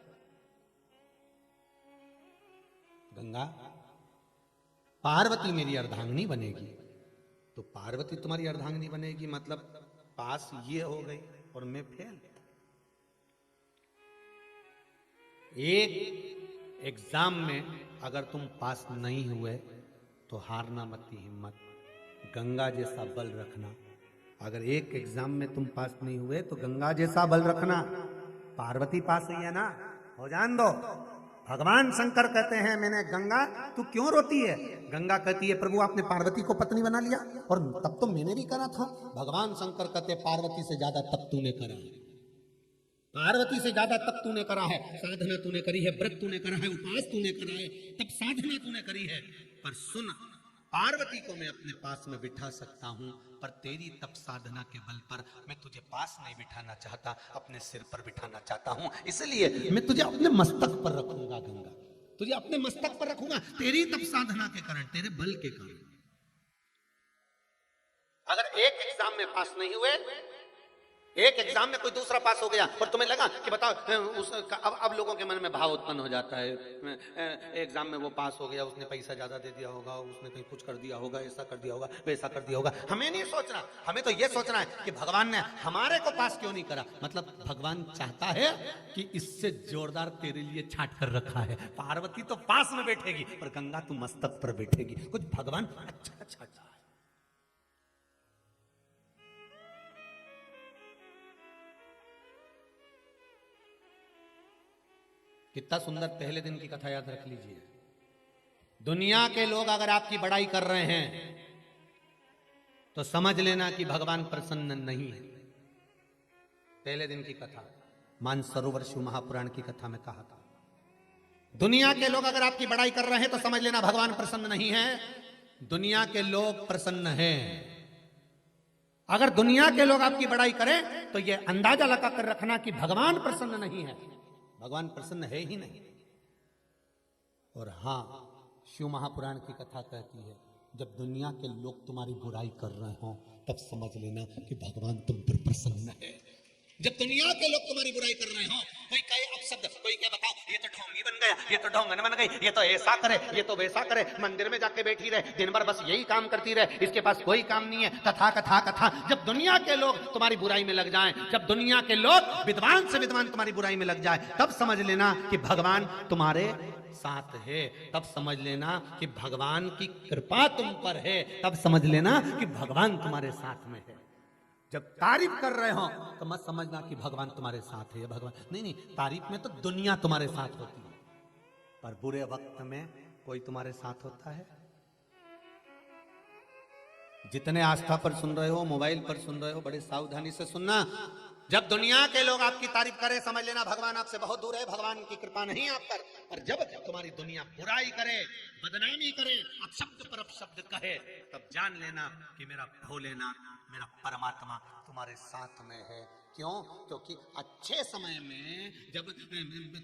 गंगा पार्वती मेरी अर्धांगिनी बनेगी तो पार्वती तुम्हारी अर्धांगिनी बनेगी, मतलब पास ये हो गई और मैं फेल। एक एग्जाम में अगर तुम पास नहीं हुए तो हारना मत की हिम्मत, गंगा जैसा बल रखना। अगर एक एग्जाम में तुम पास नहीं हुए तो गंगा जैसा बल रखना। पार्वती पास हुई है ना, हो जान दो। भगवान शंकर कहते हैं मैंने गंगा तू क्यों रोती है? गंगा कहती है प्रभु आपने पार्वती को पत्नी बना लिया और तब तो मैंने भी करा था। भगवान शंकर कहते पार्वती से ज्यादा तप तूने करा है, पार्वती से ज्यादा तप तूने करा है, साधना तूने करी है, व्रत तूने करा है, उपास तूने करा है, तब साधना तूने करी है। पर सुन, पार्वती को मैं अपने पास में बिठा सकता हूं, पर तेरी तप साधना के बल पर मैं तुझे पास नहीं बिठाना चाहता, अपने सिर पर बिठाना चाहता हूं। इसलिए मैं तुझे अपने मस्तक पर रखूंगा गंगा, तुझे अपने मस्तक पर रखूंगा, तेरी तप साधना के कारण, तेरे बल के कारण। अगर एक एग्जाम में पास नहीं हुए, एक एग्जाम में कोई दूसरा पास हो गया और तुम्हें लगा कि बताओ अब लोगों के मन में भाव उत्पन्न हो जाता है, एग्जाम में वो पास हो गया, उसने पैसा ज्यादा दे दिया होगा, उसने कहीं कुछ कर दिया होगा, ऐसा कर दिया होगा, वैसा कर दिया होगा। हमें नहीं सोचना, हमें तो ये सोचना है कि भगवान ने हमारे को पास क्यों नहीं करा। मतलब भगवान चाहता है कि इससे जोरदार तेरे लिए छाट कर रखा है। पार्वती तो पास में बैठेगी पर गंगा तू मस्तक पर बैठेगी। कुछ भगवान अच्छा अच्छा अच्छा। कितना सुंदर पहले दिन की कथा याद रख लीजिए। दुनिया के लोग अगर आपकी बड़ाई कर रहे हैं तो समझ लेना कि भगवान प्रसन्न नहीं है। पहले दिन की कथा मानसरोवर शिव महापुराण की कथा में कहा था, दुनिया के लोग अगर आपकी बड़ाई कर रहे हैं तो समझ लेना भगवान प्रसन्न नहीं है। दुनिया के लोग प्रसन्न हैं। अगर दुनिया के लोग आपकी बड़ाई करें तो यह अंदाजा लगा कर रखना कि भगवान प्रसन्न नहीं है। भगवान प्रसन्न है ही नहीं। और हां, शिव महापुराण की कथा कहती है, जब दुनिया के लोग तुम्हारी बुराई कर रहे हो तब समझ लेना कि भगवान तुम पर प्रसन्न है। जब दुनिया के लोग तुम्हारी बुराई कर रहे हो, कोई कहे अपशब्द, कोई कहे बताओ ये तो ढोंगी बन गया, ये तो ढोंगन बन गई, ये तो ऐसा करे, ये तो वैसा करे, मंदिर में जाके बैठी रहे, दिन भर बस यही काम करती रहे, इसके पास कोई काम नहीं है, कथा कथा कथा। जब दुनिया के लोग तुम्हारी बुराई में लग जाएं, जब दुनिया के लोग विद्वान से विद्वान तुम्हारी बुराई में लग जाए, तब समझ लेना कि भगवान तुम्हारे साथ है। तब समझ लेना कि भगवान की कृपा तुम पर है। तब समझ लेना कि भगवान तुम्हारे साथ में है। जब तारीफ कर रहे हो तो मत समझना कि भगवान तुम्हारे साथ है। भगवान नहीं, तारीफ में तो दुनिया तुम्हारे साथ होती है, पर बुरे वक्त में कोई तुम्हारे साथ होता है। जितने आस्था पर सुन रहे हो, मोबाइल पर सुन रहे हो, बड़े सावधानी से सुनना। जब दुनिया के लोग आपकी तारीफ करें, समझ लेना भगवान आपसे बहुत दूर है, भगवान की कृपा नहीं आप पर। और जब तुम्हारी दुनिया बुराई करे, बदनामी करे, अपशब्द पर अपशब्द कहे, तब जान लेना कि मेरा भोलेनाथ, मेरा परमात्मा तुम्हारे साथ में है। क्यों? क्योंकि अच्छे समय में जब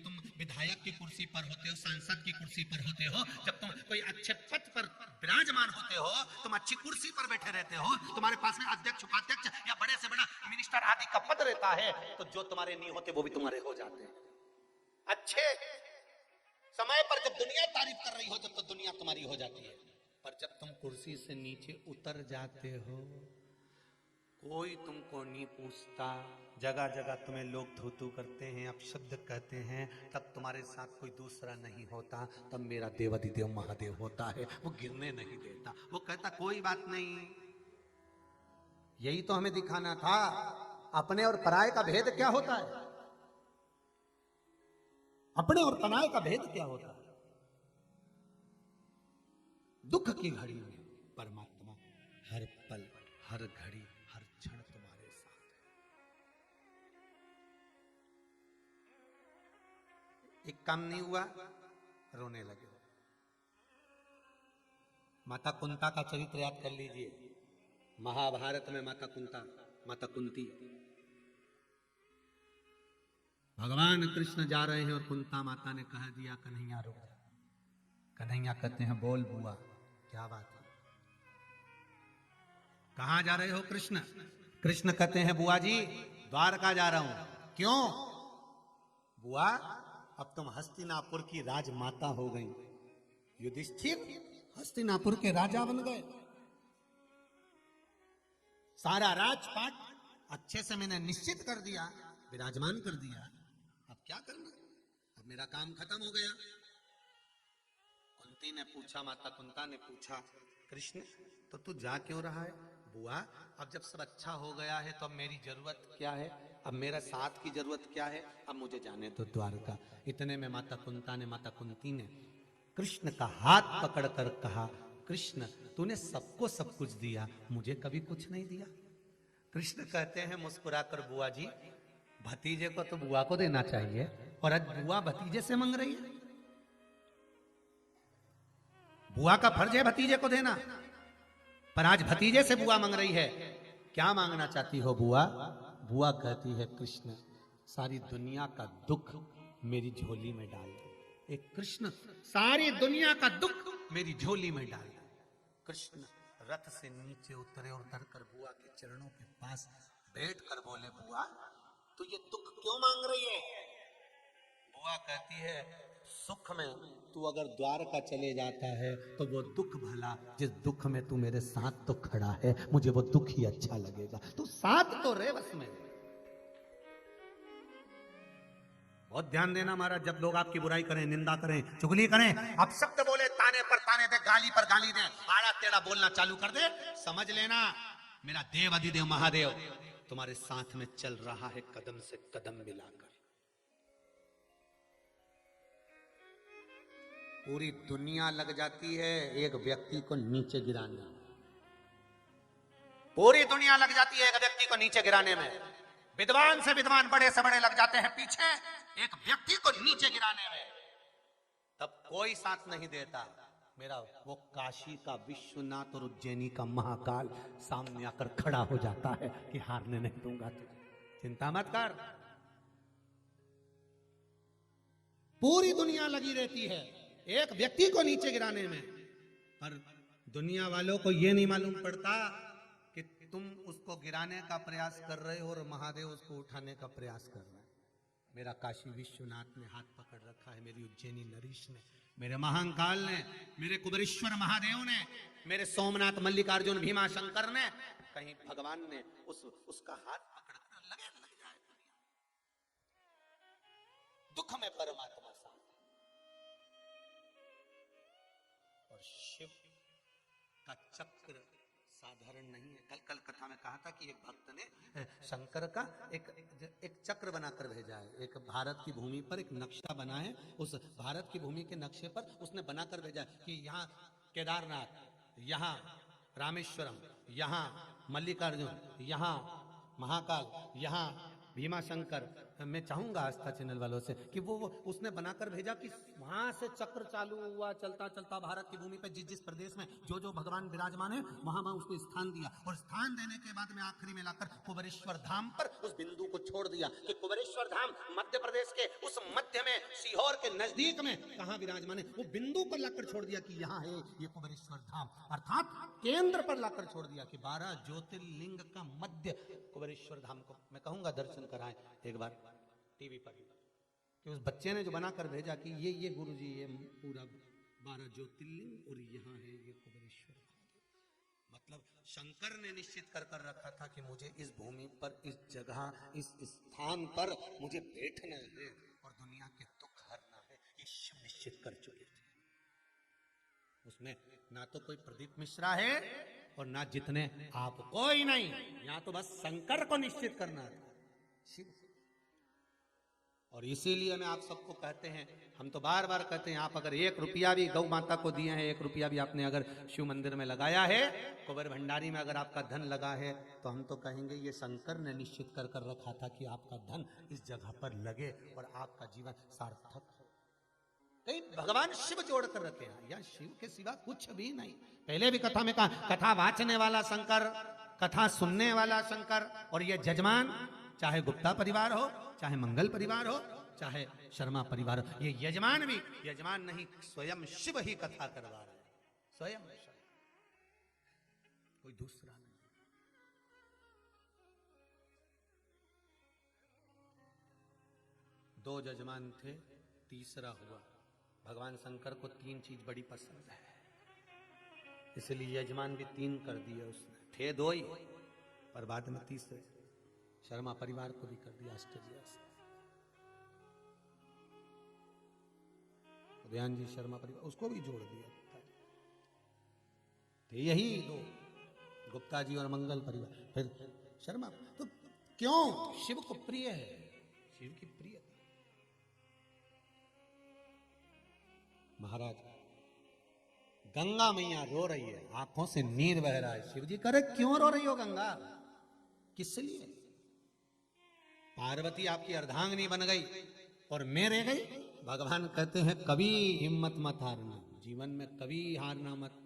तुम विधायक की कुर्सी पर होते हो, सांसद की कुर्सी पर होते हो, जब तुम कोई अच्छे पद पर विराजमान होते हो, तुम अच्छी कुर्सी पर बैठे रहते हो, तुम्हारे पास में अध्यक्ष, उपाध्यक्ष या बड़े से बड़ा मिनिस्टर आदि का पद रहता है, तो जो तुम्हारे नहीं होते वो भी तुम्हारे हो जाते हैं। अच्छे समय पर जब दुनिया तारीफ कर रही हो, जब तो दुनिया तुम्हारी हो जाती है। पर जब तुम कुर्सी से नीचे उतर जाते हो, कोई तुमको नहीं पूछता, जगह जगह तुम्हें लोग थू करते हैं, अपशब्द कहते हैं, तब तुम्हारे साथ कोई दूसरा नहीं होता। तब मेरा देवाधिदेव महादेव होता है, वो गिरने नहीं देता। वो कहता कोई बात नहीं। यही तो हमें दिखाना था, अपने और पराये का भेद क्या होता है। अपने और पराये का भेद क्या होता है। दुख की घड़ी में परमात्मा हर पल, हर घड़ी, हर क्षण तुम्हारे साथ है। एक काम नहीं हुआ, रोने लगे। माता कुंता का चरित्र याद कर लीजिए। महाभारत में माता कुंता, माता कुंती, भगवान कृष्ण जा रहे हैं और कुंता माता ने कह दिया कन्हैया रुक जा। कन्हैया कहते हैं बोल बुआ क्या बात है, कहां जा रहे हो कृष्ण? कृष्ण कहते हैं बुआ जी द्वारका जा रहा हूं। क्यों? बुआ अब तुम हस्तिनापुर की राजमाता हो गई, युधिष्ठिर हस्तिनापुर के राजा बन गए, सारा राजपाट अच्छे से मैंने निश्चित कर दिया, विराजमान कर दिया। अब क्या करना? अब मेरा काम खत्म हो गया। कुंती ने पूछा, माता कुंता ने पूछा, कृष्ण तो तू जा क्यों रहा है? बुआ अब जब सब अच्छा हो गया है तो अब मेरी जरूरत क्या है, अब मेरा साथ की जरूरत क्या है, अब मुझे जाने तो द्वारका। इतने में माता कुंता ने, माता कुंती ने कृष्ण का हाथ पकड़कर कहा, कृष्ण तूने सबको सब कुछ दिया, मुझे कभी कुछ नहीं दिया। कृष्ण कहते हैं मुस्कुराकर, बुआ जी भतीजे को तो बुआ को देना चाहिए, और आज बुआ भतीजे से मांग रही है। बुआ का फर्ज है भतीजे को देना, पर आज भतीजे से बुआ मांग रही है। क्या मांगना चाहती हो बुआ? बुआ कहती है कृष्ण सारी दुनिया का दुख मेरी झोली में डाल दे। एक कृष्ण सारी दुनिया का दुख मेरी झोली में डाल दे। कृष्ण रथ से नीचे उतरे और उतर कर बुआ के चरणों के पास बैठ कर बोले, बुआ तू ये दुख क्यों मांग रही है? बुआ कहती है सुख में तू अगर द्वारका चले जाता है तो वो दुख भला, जिस दुख में तू मेरे साथ तो खड़ा है, मुझे वो दुख ही अच्छा लगेगा। तू साथ तो रहे बस में। बहुत ध्यान देना महाराज, जब लोग आपकी बुराई करें, निंदा करें, चुगली करें, आप शब्द बोले, ताने पर ताने दे, गाली पर गाली दे, आड़ा टेढ़ा बोलना चालू कर दे, समझ लेना मेरा देव अधिदेव महादेव तुम्हारे साथ में चल रहा है, कदम से कदम मिलाकर। पूरी दुनिया लग जाती है एक व्यक्ति को नीचे गिराने में। पूरी दुनिया लग जाती है एक व्यक्ति को नीचे गिराने में। विद्वान से विद्वान, बड़े से बड़े लग जाते हैं पीछे एक व्यक्ति को नीचे गिराने में, तब कोई साथ नहीं देता। मेरा वो काशी का विश्वनाथ और उज्जैनी का महाकाल सामने आकर खड़ा हो जाता है कि हारने नहीं दूंगा तुझे, चिंता मत कर। पूरी दुनिया लगी रहती है एक व्यक्ति को नीचे गिराने में, पर दुनिया वालों को यह नहीं मालूम पड़ता कि तुम उसको गिराने का प्रयास कर रहे हो और महादेव उसको उठाने का प्रयास कर रहे हैं। मेरा काशी विश्वनाथ ने हाथ पकड़ रखा है, मेरी उज्जैनी नरीश ने, मेरे महाकाल ने, मेरे कुबेरेश्वर महादेव ने, मेरे सोमनाथ मल्लिकार्जुन भीमा शंकर ने, कहीं भगवान ने उसका हाथ पकड़ कर लग जाए। दुख में परमात्मा साथ। और शिव का चक्र साधारण नहीं है। कल कथा में कहा था कि एक भक्त ने शंकर का एक चक्र बनाकर भेजा है। एक भारत की भूमि पर एक नक्शा बना है, उस भारत की भूमि के नक्शे पर उसने बनाकर भेजा है कि यहाँ केदारनाथ, यहाँ रामेश्वरम, यहाँ मल्लिकार्जुन, यहाँ महाकाल, यहाँ भीमा शंकर। मैं चाहूंगा आस्था चैनल वालों से कि वो उसने बनाकर भेजा कि वहां से चक्र चालू हुआ, चलता चलता भारत की भूमि पे जिस जिस प्रदेश में जो जो भगवान विराजमान है वहां वहां उसको स्थान दिया, और स्थान देने के बाद में आखिरी में लाकर कुबेरेश्वर धाम पर उस बिंदु को छोड़ दिया कि कुबेरेश्वर धाम मध्य प्रदेश के उस मध्य में सीहोर के नजदीक में कहां विराजमान है, वो बिंदु पर लाकर छोड़ दिया कि यहाँ है ये कुबेरेश्वर धाम, अर्थात केंद्र पर लाकर छोड़ दिया कि 12 ज्योतिर्लिंग का मध्य कुबेरेश्वर धाम को। मैं कहूंगा दर्शन कराएं एक बार टीवी पर, कि उस बच्चे ने जो बनाकर भेजा कि ये गुरुजी ये पूरा 12 ज्योतिर्लिंग और यहाँ है ये कुबेरेश्वर। मतलब शंकर ने निश्चित कर रखा था कि मुझे इस भूमि पर, इस जगह, इस स्थान पर मुझे बैठना है और दुनिया के दुख हरना है, ये शिव निश्चित कर चुके थे। उसमें ना तो कोई प्रदीप मिश्रा है और ना जितने आप, कोई नहीं, यहाँ तो बस शंकर को निश्चित करना था, शिव। और इसीलिए मैं आप सबको कहते हैं, हम तो बार बार कहते हैं, आप अगर 1 रुपया भी गौ माता को दिए हैं, 1 रुपया भी आपने अगर शिव मंदिर में लगाया है, कुबेर भंडारी में अगर आपका धन लगा है, तो हम तो कहेंगे ये शंकर ने निश्चित कर रखा था कि आपका धन इस जगह पर लगे और आपका जीवन सार्थक हो। कहीं भगवान शिव जोड़ कर रखे हैं, या शिव के सिवा कुछ भी नहीं। पहले भी कथा में कहा, कथा वाचने वाला शंकर, कथा सुनने वाला शंकर, और ये जजमान, चाहे गुप्ता परिवार हो, चाहे मंगल परिवार हो, चाहे शर्मा परिवार हो, ये यजमान भी यजमान नहीं, स्वयं शिव ही कथा करवा रहे हैं, स्वयं शिव, कोई दूसरा नहीं। दो जजमान थे, तीसरा हुआ। भगवान शंकर को 3 चीज बड़ी पसंद है, इसलिए यजमान भी 3 कर दिए उसने। थे 2 ही, पर बाद में तीसरे शर्मा परिवार को भी कर दिया आश्चर्य से। उदयन जी शर्मा परिवार, उसको भी जोड़ दिया। तो यही 2, गुप्ता जी और मंगल परिवार, फिर शर्मा। तो क्यों? शिव को प्रिय है, शिव की प्रिय। महाराज, गंगा मैया रो रही है, आंखों से नीर बह रहा है। शिव जी करे क्यों रो रही हो गंगा, किस लिए? पार्वती आपकी अर्धांगिनी बन गई और मैं रह गई। भगवान कहते हैं कभी हिम्मत मत हारना, जीवन में कभी हारना मत।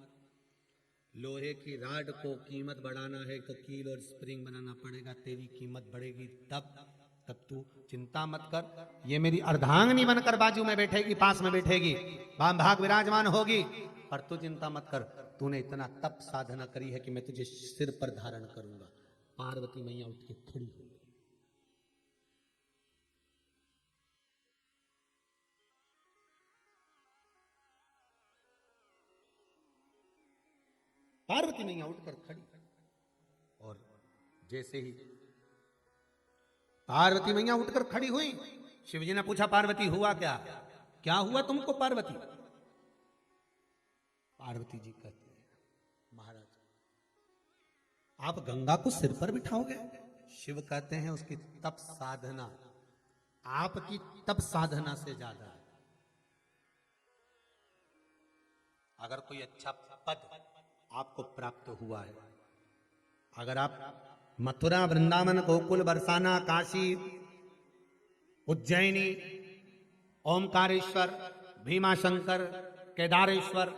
लोहे की राड को कीमत बढ़ाना है तो कील और स्प्रिंग बनाना पड़ेगा, तेरी कीमत बढ़ेगी तब तू चिंता मत कर। ये मेरी अर्धांगिनी बनकर बाजू में बैठेगी, पास में बैठेगी, वाम भाग विराजमान होगी, पर तू चिंता मत कर। तूने इतना तप साधना करी है कि मैं तुझे सिर पर धारण करूंगा। पार्वती मैया उठ के खड़ी हुई। पार्वती मैया उठकर खड़ी, और जैसे ही पार्वती मैया उठकर खड़ी हुई, शिवजी ने पूछा पार्वती हुआ क्या, क्या हुआ तुमको पार्वती? पार्वती जी कहती है महाराज आप गंगा को सिर पर बिठाओगे? शिव कहते हैं उसकी तप साधना आपकी तप साधना से ज्यादा है। अगर कोई अच्छा पद आपको प्राप्त हुआ है, अगर आप मथुरा, वृंदावन, गोकुल, बरसाना, काशी, उज्जैनी, ओमकारेश्वर, भीमाशंकर, केदारेश्वर,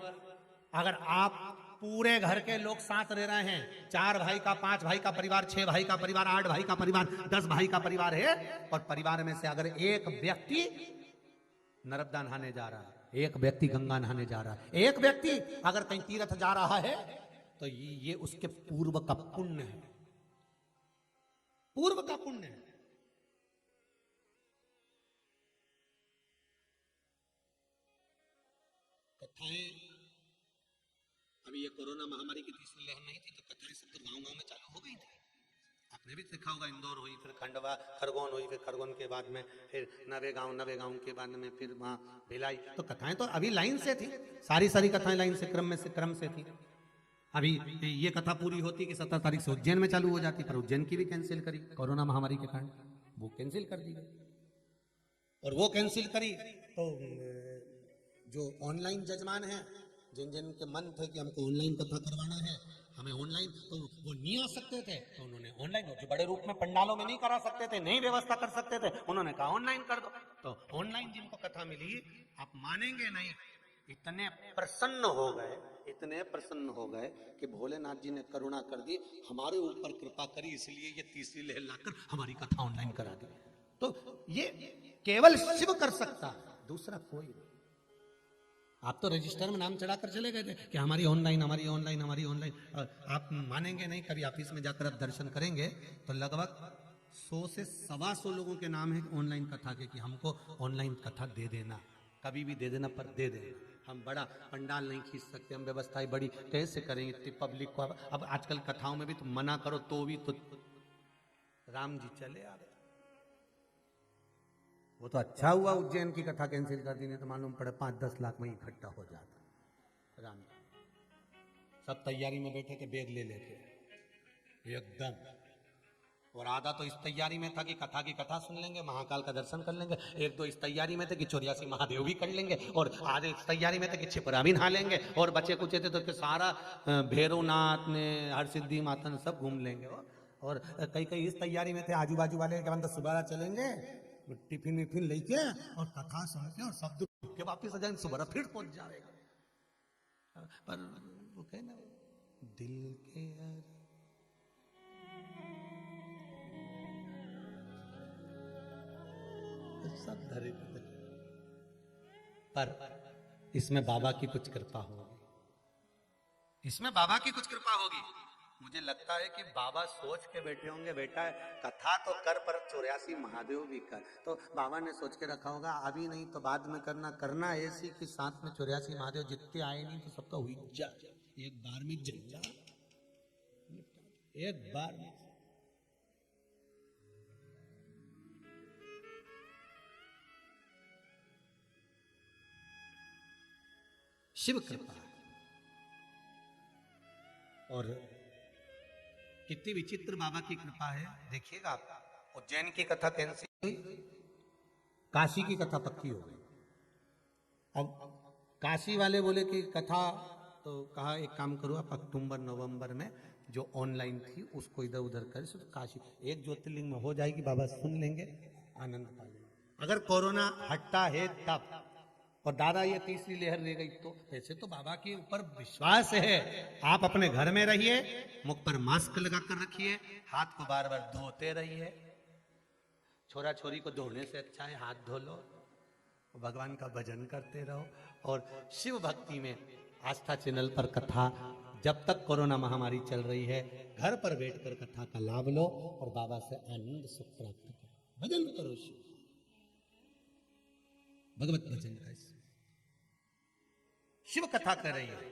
अगर आप पूरे घर के लोग साथ रह रहे हैं, 4 भाई का, 5 भाई का परिवार, 6 भाई का परिवार, 8 भाई का परिवार, 10 भाई का परिवार है, और परिवार में से अगर एक व्यक्ति नर्मदा नहाने जा रहा है, एक व्यक्ति गंगा नहाने जा रहा है, एक व्यक्ति अगर कहीं तीर्थ जा रहा है, तो ये उसके पूर्व का पुण्य है, पूर्व का पुण्य है। कथाएं, अभी ये कोरोना महामारी की तीसरी लहर नहीं थी तो कथाएं सब तो गांव-गांव में चालू हो गई थी। आपने भी देखा होगा, इंदौर हुई, फिर खंडवा, खरगोन हुई, फिर खरगोन के बाद में फिर नवे गांव के बाद में फिर वहां भिलाई। तो कथाएं तो अभी लाइन से थी, सारी कथाएं लाइन से क्रम से थी। अभी ये कथा पूरी होती कि 17 तारीख से उज्जैन में चालू हो जाती, पर उज्जैन की भी कैंसिल करी कोरोना महामारी के कारण, वो कैंसिल कर दी गई। और वो कैंसिल करी तो जो ऑनलाइन जजमान है, जिन के मन थे कि हमको ऑनलाइन कथा करवाना है, हमें ऑनलाइन, तो वो नहीं आ सकते थे, तो उन्होंने ऑनलाइन, जो बड़े रूप में पंडालों में नहीं करा सकते थे, नहीं व्यवस्था कर सकते थे, उन्होंने कहा ऑनलाइन कर दो। तो ऑनलाइन जिनको कथा मिली, आप मानेंगे नहीं, इतने प्रसन्न हो गए कि भोलेनाथ जी ने करुणा कर दी, हमारे ऊपर कृपा करी, इसलिए ये तीसरी लहर लाकर हमारी कथा ऑनलाइन करा दी। तो ये केवल शिव कर सकता है, दूसरा कोई नहीं। आप तो रजिस्टर में नाम चढ़ाकर चले गए थे कि हमारी ऑनलाइन। आप मानेंगे नहीं, कभी ऑफिस में जाकर आप दर्शन करेंगे तो लगभग 100 से 125 लोगों के नाम है ऑनलाइन कथा के, कि हमको ऑनलाइन कथा दे देना, कभी भी दे देना, पर दे देना। हम बड़ा पंडाल नहीं खींच सकते, हम व्यवस्थाएं बड़ी कैसे करेंगे इतनी पब्लिक को। अब आजकल कथाओं में भी तो मना करो तो भी तो राम जी चले आ रहे। वो तो अच्छा हुआ उज्जैन की कथा कैंसिल कर दी, नहीं तो मालूम पड़े 5-10 लाख में इकट्ठा हो जाता। राम सब तैयारी में बैठे थे, बैग ले लेके एकदम, और आधा तो इस तैयारी में था कि कथा की कथा सुन लेंगे, महाकाल का दर्शन कर लेंगे, 1-2 इस तैयारी में थे कि 84 महादेव भी कर लेंगे, और आधे इस तैयारी में थे कि छिपरा भी नहा लेंगे, और बच्चे कुछ थे तो सारा भैरवनाथ ने, हरसिद्धि माता ने सब घूम लेंगे। और कई इस तैयारी में थे, आजू बाजू वाले के तो सुबह चलेंगे टिफिन विफिन लेके और कथा सुन के और सब के वापिस आ जाएंगे, सुबह फिर पहुंच जाएगा। पर वो कहे ना, दिल के सब धरे, पर इसमें बाबा की कुछ कृपा होगी, इसमें बाबा की कुछ कृपा होगी। मुझे लगता है कि बाबा सोच के बैठे होंगे, बेटा कथा तो कर पर 84 महादेव भी कर। तो बाबा ने सोच के रखा होगा, अभी नहीं तो बाद में करना ऐसी कि साथ में 84 महादेव जितने आए नहीं तो सबका हुई जा, एक बार में जल जा, एक बार में। शिव कृपा है। और कितनी विचित्र बाबा की कृपा है, देखिएगा आप। उज्जैन की कथा कैंसिल हुई, काशी की कथा पक्की हो गई। अब काशी वाले बोले कि कथा, तो कहा एक काम करो आप, अक्टूबर नवंबर में जो ऑनलाइन थी उसको इधर उधर कर, तो काशी एक ज्योतिर्लिंग में हो जाएगी, बाबा सुन लेंगे, आनंद पा लेंगे। अगर कोरोना हटता है तब, और दादा ये तीसरी लहर ले गई तो ऐसे तो बाबा के ऊपर विश्वास है। आप अपने घर में रहिए, मुख पर मास्क लगा कर रखिए, हाथ को बार बार धोते रहिए। छोरा छोरी को धोने से अच्छा है हाथ धो लो, भगवान का भजन करते रहो। और शिव भक्ति में आस्था चैनल पर कथा, जब तक कोरोना महामारी चल रही है, घर पर बैठकर कथा का लाभ लो और बाबा से आनंद सुख प्राप्त करो, भजन करो शिव, भगवत भजन का शिव कथा कर रही है।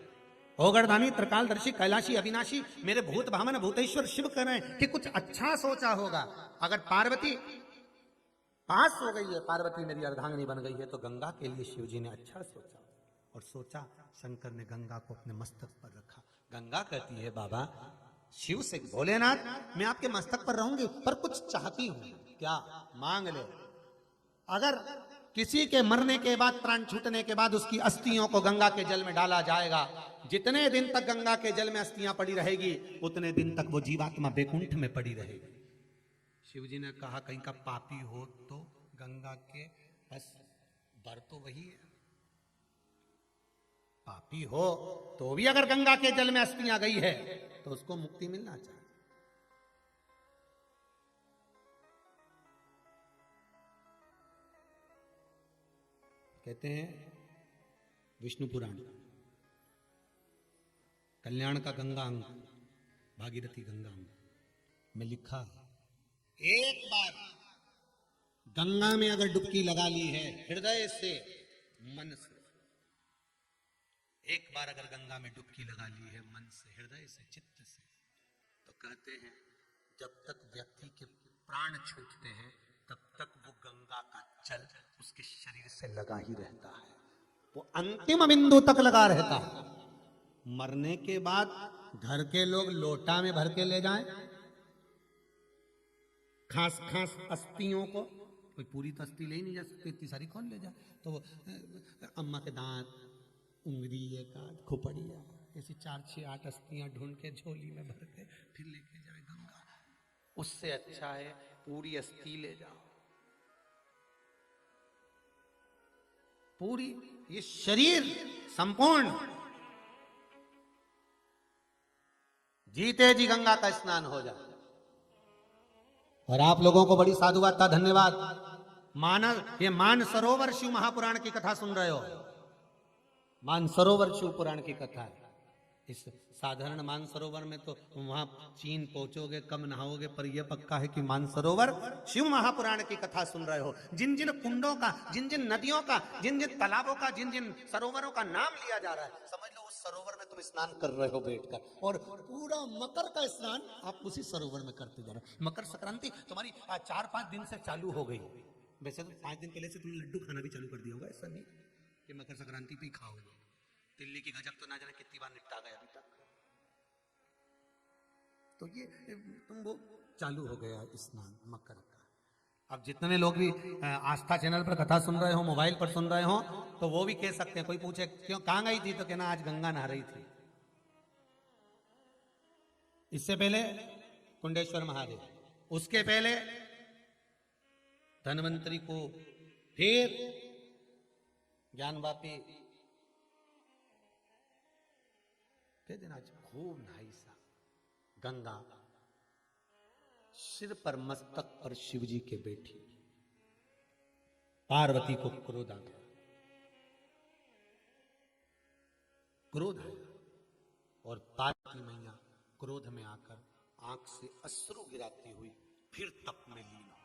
ओगरदानी त्रिकालदर्शी कैलाशी अविनाशी मेरे भूत भावन भूतेश्वर शिव कह रहे हैं कि कुछ अच्छा सोचा होगा। अगर पार्वती पास हो गई है, पार्वती मेरी अर्धांगिनी बन गई है, तो गंगा के लिए शिव जी ने अच्छा सोचा। और सोचा, शंकर ने गंगा को अपने मस्तक पर रखा। गंगा कहती है बाबा शिव से, भोलेनाथ मैं आपके मस्तक पर रहूंगी पर कुछ चाहती हूं, क्या मांग ले। अगर किसी के मरने के बाद, प्राण छूटने के बाद उसकी अस्थियों को गंगा के जल में डाला जाएगा, जितने दिन तक गंगा के जल में अस्थियां पड़ी रहेगी उतने दिन तक वो जीवात्मा बैकुंठ में पड़ी रहेगी। शिव जी ने कहा कहीं का पापी हो तो गंगा के बस डर तो वही है, पापी हो तो भी अगर गंगा के जल में अस्थियां गई है तो उसको मुक्ति मिलना चाहिए। कहते हैं विष्णु पुराण कल्याण का गंगा अंग, भागीरथी गंगा अंग में लिखा है, एक बार गंगा में अगर डुबकी लगा ली है हृदय से, मन से, एक बार अगर गंगा में डुबकी लगा ली है मन से, हृदय से, चित्त से, तो कहते हैं जब तक व्यक्ति के प्राण छूटते हैं तब तक वो गंगा का जल उसके शरीर से लगा ही रहता है, वो अंतिम बिंदु तक लगा रहता है। मरने के बाद घर के लोग लोटा में भर के ले जाएं, खास खास अस्थियों को, कोई पूरी तो अस्थि ले ही नहीं जा सकती, इतनी सारी कौन ले जाए, तो वो अम्मा के दांत, उंगली, एक आध खोपड़िया, ऐसी 4, 6, 8 अस्थियां ढूंढ के झोली में भर के फिर लेके जाए गंगा। उससे अच्छा है पूरी अस्थि ले जाओ, पूरी ये शरीर संपूर्ण जीते जी गंगा का स्नान हो जाए। और आप लोगों को बड़ी साधुवाद था, धन्यवाद। ये मान सरोवर शिव महापुराण की कथा सुन रहे हो, मान सरोवर शिव पुराण की कथा है। इस साधारण मान सरोवर में तो वहां चीन पहुंचोगे, कम नहाओगे, पर यह पक्का है कि मान सरोवर शिव महापुराण की कथा सुन रहे हो। जिन जिन कुंडों का, जिन जिन नदियों का, जिन जिन तालाबों का, जिन जिन सरोवरों का नाम लिया जा रहा है, समझ लो उस सरोवर में तुम स्नान कर रहे हो बैठकर, और पूरा मकर का स्नान आप उसी सरोवर में करते जा रहे हो। मकर संक्रांति तुम्हारी 4-5 दिन से चालू हो गई। वैसे तो 5 दिन पहले से तुमने लड्डू खाना भी चालू कर दिया होगा, ऐसा नहीं कि मकर संक्रांति पे ही खाओगे। दिल्ली की गजब तो ना जाने कितनी बार निपटा गया अभी तक, तो ये तुम वो चालू हो गया स्नान मकर का। अब जितने लोग भी आस्था चैनल पर कथा सुन रहे हो, मोबाइल पर सुन रहे हो, तो वो भी कह सकते हैं। कोई पूछे क्यों कहाँ गई थी, तो कहना आज गंगा नहा रही थी। इससे पहले कुंडेश्वर महादेव, उसके पहले धन्वंतरी को, फिर ज्ञानवापी, कहते दिन आज खूब नहाई सा गंगा, सिर पर मस्तक पर शिव जी के बैठी। पार्वती को क्रोध आ गया, क्रोध आया, और पार्वती मैया क्रोध में आकर आंख से अश्रु गिराती हुई फिर तप में लीन हो,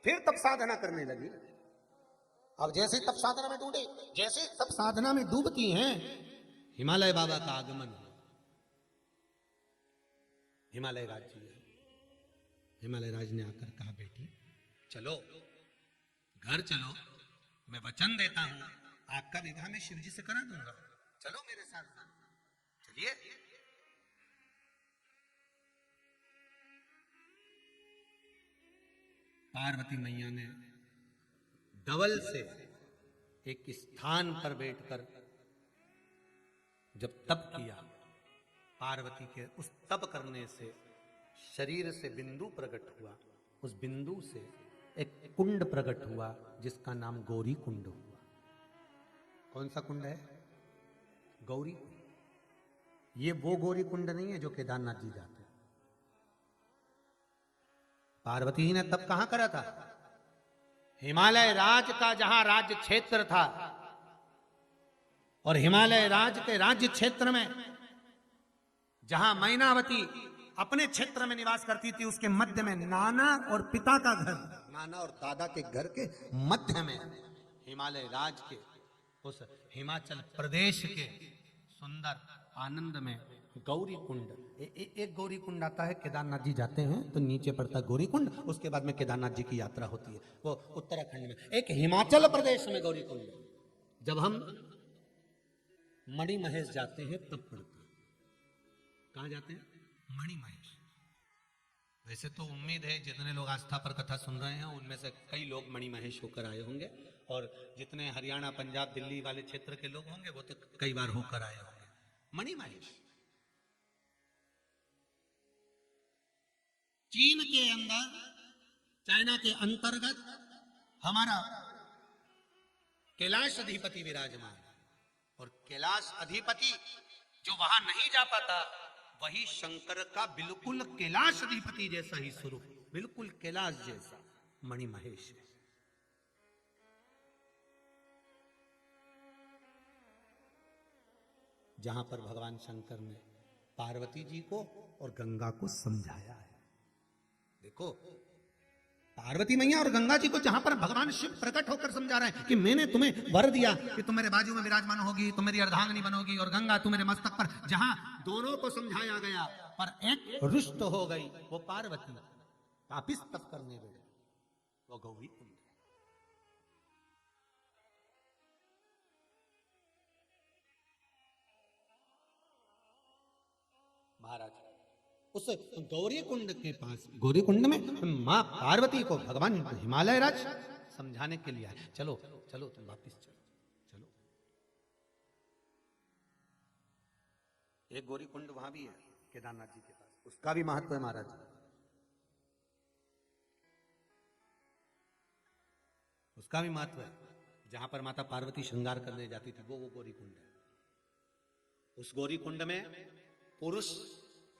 फिर तप साधना करने लगी। अब जैसे तप साधना में डूबे, जैसे तप साधना में डूबती हैं, हिमालय बाबा का आगमन है। हिमालय राज जी, हिमालय राज ने आकर कहा बेटी चलो घर चलो, मैं वचन देता हूं आपका विवाह मैं शिव जी से करा दूंगा, चलो मेरे साथ। चलिए पार्वती मैया ने डबल से एक स्थान पर बैठकर जब तप किया, पार्वती के उस तप करने से शरीर से बिंदु प्रकट हुआ, उस बिंदु से एक कुंड प्रकट हुआ जिसका नाम गौरी कुंड हुआ। कौन सा कुंड है? गौरी कुंड। ये वो गौरी कुंड नहीं है जो केदारनाथ जी जाते हैं। पार्वती जी ने तब कहां करा था? हिमालय राज का जहां राज्य क्षेत्र था, और हिमालय राज के राज्य क्षेत्र में जहां मैनावती अपने क्षेत्र में निवास करती थी, उसके मध्य में नाना और पिता का घर, नाना और दादा के घर के मध्य में हिमालय राज के उस हिमाचल प्रदेश के सुंदर आनंद में गौरी कुंड, एक गौरी कुंड आता है। केदारनाथ जी जाते हैं तो नीचे पड़ता है गौरी कुंड, उसके बाद में केदारनाथ जी की यात्रा होती है, वो उत्तराखंड में। एक हिमाचल प्रदेश में गौरी कुंड, जब हम मणिमहेश जाते हैं तब पड़ता है। कहाँ जाते हैं? मणिमहेश। वैसे तो उम्मीद है जितने लोग आस्था पर कथा सुन रहे हैं उनमें से कई लोग मणिमहेश होकर आए होंगे, और जितने हरियाणा, पंजाब, दिल्ली वाले क्षेत्र के लोग होंगे वो तो कई बार होकर आए होंगे। मणिमहेश चीन के अंदर, चाइना के अंतर्गत हमारा कैलाश अधिपति विराजमान, और कैलाश अधिपति जो वहां नहीं जा पाता, वही शंकर का बिल्कुल कैलाश अधिपति जैसा ही स्वरूप, बिल्कुल कैलाश जैसा मणिमहेश है। जहां पर भगवान शंकर ने पार्वती जी को और गंगा को समझाया है। देखो, पार्वती मैया और गंगा जी को जहां पर भगवान शिव प्रकट होकर समझा रहे हैं कि मैंने तुम्हें वर दिया कि तुम मेरे बाजू में विराजमान होगी, तुम मेरी अर्धांगिनी बनोगी, और गंगा तुम मेरे मस्तक पर, जहां दोनों को समझाया गया पर एक रुष्ट हो गई, वो पार्वती वापिस तप करने गई, वो गौरी कुंड। महाराज उस गौरी कुंड के पास, गौरी कुंड में मां पार्वती को भगवान हिमालय राज समझाने के लिए आए। चलो चलो तुम वापिस चलो, चलो। एक गौरी कुंड वहां भी है केदारनाथ जी के पास, उसका भी महत्व है महाराज। उसका भी महत्व है। जहां पर माता पार्वती श्रृंगार करने जाती थी, वो गौरी कुंड है। उस गौरी कुंड में पुरुष,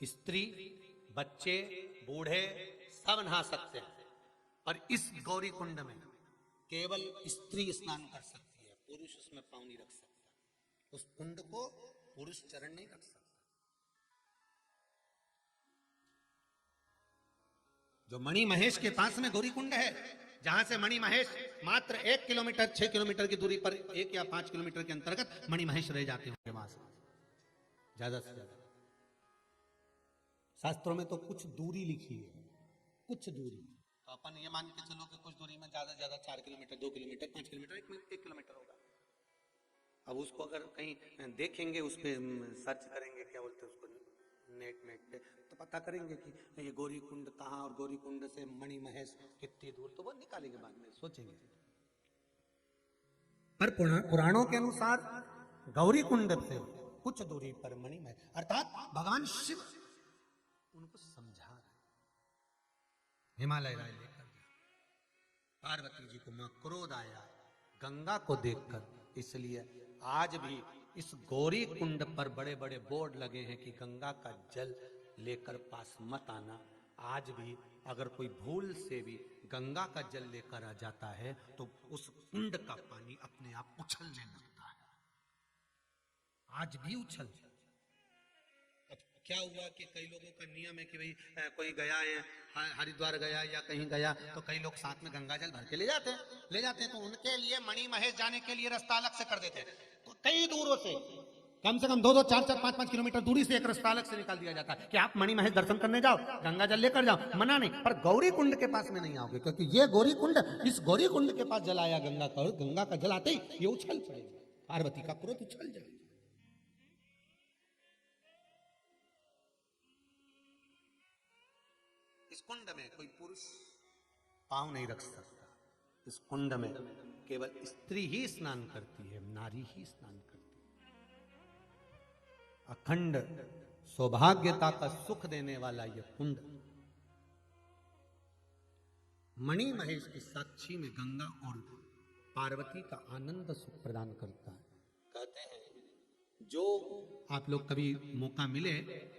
स्त्री, बच्चे, बूढ़े सब नहा सकते हैं, और इस गौरी कुंड में केवल स्त्री स्नान कर सकती है, पुरुष उसमें पांव नहीं रख सकता। उस कुंड को पुरुष चरण नहीं रख सकता। जो मणिमहेश के पास में गौरी कुंड है, जहां से मणिमहेश मात्र 1 किलोमीटर, 6 किलोमीटर की दूरी पर, 1 या 5 किलोमीटर के अंतर्गत मणिमहेश रह जाते होंगे वहां से, ज्यादा से ज्यादा। शास्त्रों में तो कुछ दूरी लिखी है, कुछ दूरी, तो अपन ये मान के चलो कि कुछ दूरी में ज्यादा से ज्यादा 4 किलोमीटर, 2 किलोमीटर, 5 किलोमीटर, 1 किलोमीटर होगा। अब उसको अगर कहीं देखेंगे, उस पर सर्च करेंगे, क्या बोलते हैं उसको, नेट पे, तो पता करेंगे कि ये गौरी कुंड कहाँ, और गौरी कुंड से मणिमहेश कितनी दूर, तो वो निकालेंगे, बाद में सोचेंगे। पर पुराणों के अनुसार गौरी कुंड से कुछ दूरी पर मणिमहेश, अर्थात भगवान शिव उनको समझा रहे। हिमालय राय लेकर गया पार्वती जी को, मां क्रोध आया गंगा को देखकर, इसलिए आज भी इस गौरी कुंड पर बड़े बड़े बोर्ड लगे हैं कि गंगा का जल लेकर पास मत आना। आज भी अगर कोई भूल से भी गंगा का जल लेकर आ जाता है तो उस कुंड का पानी अपने आप उछलने लगता है, आज भी उछल। अब क्या हुआ कि कई लोगों का नियम है कि भाई कोई गया है, हरिद्वार गया या कहीं गया, तो कई लोग साथ में गंगा जल भर के ले जाते हैं, तो उनके लिए मणिमहेश जाने के लिए रास्ता अलग से कर देते हैं। तो कई दूरों से, कम से कम 2-2, 4-4, 5-5 किलोमीटर दूरी से एक रास्ता अलग से निकाल दिया जाता है कि आप मणिमहेश दर्शन करने जाओ, गंगा जल लेकर जाओ, मना नहीं, पर गौरी कुंड के पास में नहीं आओगे, क्योंकि ये गौरी कुंड, इस गौरी कुंड के पास जल आया गंगा का, गंगा का जल आते ही ये उछल पड़ेगा, पार्वती का क्रोध उछल जाएगा। इस कुंड में कोई पुरुष पांव नहीं रख सकता। इस कुंड में केवल स्त्री ही स्नान करती है, नारी ही स्नान करती है। अखंड सौभाग्यता का सुख देने वाला यह कुंड मणिमहेश की साक्षी में गंगा और पार्वती का आनंद सुख प्रदान करता है। कहते हैं जो आप लोग कभी मौका मिले,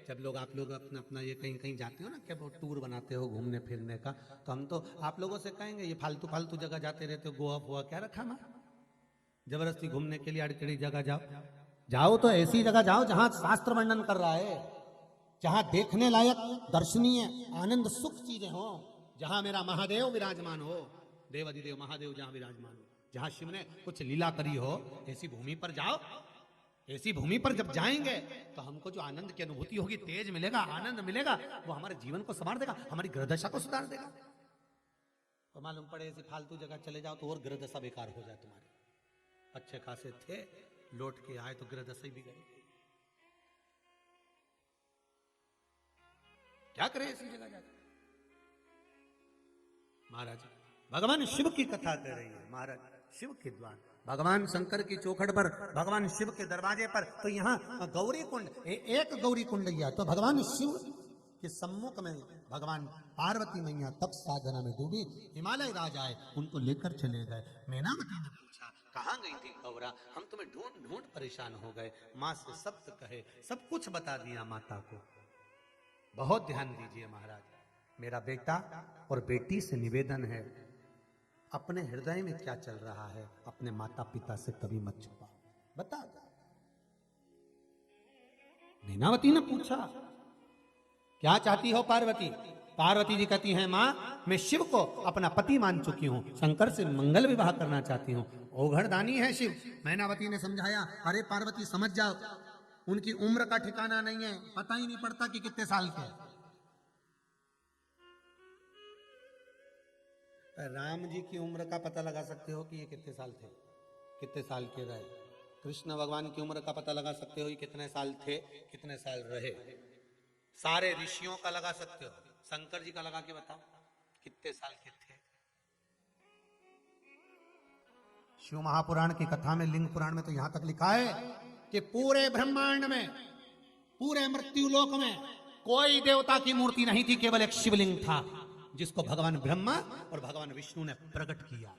जब लोग आप लोग अपना अपना ये कहीं कहीं जाते हो ना, क्या वो टूर बनाते हो घूमने फिरने का, तो हम तो आप लोगों से कहेंगे ये फालतू फालतू जगह जाते रहते हो, गोवा फोआ क्या रखा ना, जबरदस्ती घूमने के लिए अड़चड़ी जगह जाओ। जाओ तो ऐसी जगह जाओ जहां शास्त्र वर्णन कर रहा है, जहां देखने लायक दर्शनीय आनंद सुख चीजें हो, जहां मेरा महादेव विराजमान हो, देव अधिदेव महादेव जहां विराजमान हो, जहां शिव ने कुछ लीला करी हो, ऐसी भूमि पर जाओ। ऐसी भूमि पर जब जाएंगे तो हमको जो आनंद की अनुभूति होगी, तेज मिलेगा, आनंद मिलेगा, वो हमारे जीवन को संवार देगा, हमारी ग्रहदशा को सुधार देगा। और मालूम पड़े ऐसी फालतू जगह चले जाओ तो और ग्रहदशा बेकार हो जाए तुम्हारी। अच्छे खासे थे, लौट के आए तो ग्रहदशा भी गई। क्या करें ऐसी जगह जाकर? महाराज भगवान शिव की कथा कर रही है। महाराज शिव के द्वार, भगवान शंकर की चौखट पर, भगवान शिव के दरवाजे पर, तो यहाँ गौरी कुंड, एक गौरी कुंड लिया, तो भगवान शिव के सम्मुख में भगवान पार्वती मैया तप साधना में डूबी, हिमालय राज आए, उनको लेकर चले गए। मैनावती ने पूछा कहाँ गई थी गौरा, हम तुम्हें ढूंढ ढूंढ परेशान हो गए। माँ से सब कहे, सब कुछ बता दिया माता को। बहुत ध्यान दीजिए महाराज, मेरा बेटा और बेटी से निवेदन है, अपने हृदय में क्या चल रहा है अपने माता पिता से कभी मत छुपा, बता दो। मैनावती ने पूछा क्या चाहती हो पार्वती? पार्वती जी कहती हैं मां, मैं शिव को अपना पति मान चुकी हूं, शंकर से मंगल विवाह करना चाहती हूं, ओघड़दानी है शिव। मैनावती ने समझाया, अरे पार्वती समझ जाओ, उनकी उम्र का ठिकाना नहीं है, पता ही नहीं पड़ता कि कितने साल के। राम जी की उम्र का पता लगा सकते हो कि ये कितने साल थे, कितने साल के रहे। कृष्ण भगवान की उम्र का पता लगा सकते हो ये कितने साल थे, कितने साल रहे। सारे ऋषियों का लगा सकते हो, शंकर जी का लगा के बताओ कितने साल के थे। शिव महापुराण की कथा में, लिंग पुराण में तो यहां तक लिखा है कि पूरे ब्रह्मांड में, पूरे मृत्युलोक में कोई देवता की मूर्ति नहीं थी, केवल एक शिवलिंग था जिसको भगवान ब्रह्मा और भगवान विष्णु ने प्रकट किया।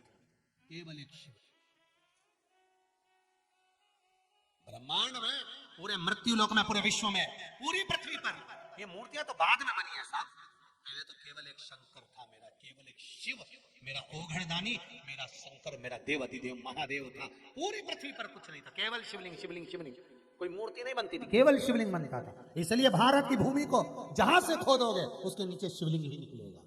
केवल एक शिव। ब्रह्मांड में, पूरे मृत्युलोक में, पूरे विश्व में, पूरी पृथ्वी पर ये मूर्तियां तो बाद में बनी है साहब, पहले तो केवल एक शंकर था मेरा, केवल एक शिव मेरा ओघड़दानी, मेरा शंकर, मेरा देव अधिदेव महादेव था। पूरी पृथ्वी पर कुछ नहीं था, केवल शिवलिंग शिवलिंग शिवलिंग, कोई मूर्ति नहीं बनती थी, केवल शिवलिंग बनता था। इसलिए भारत की भूमि को जहां से खोदोगे उसके नीचे शिवलिंग ही निकलेगा।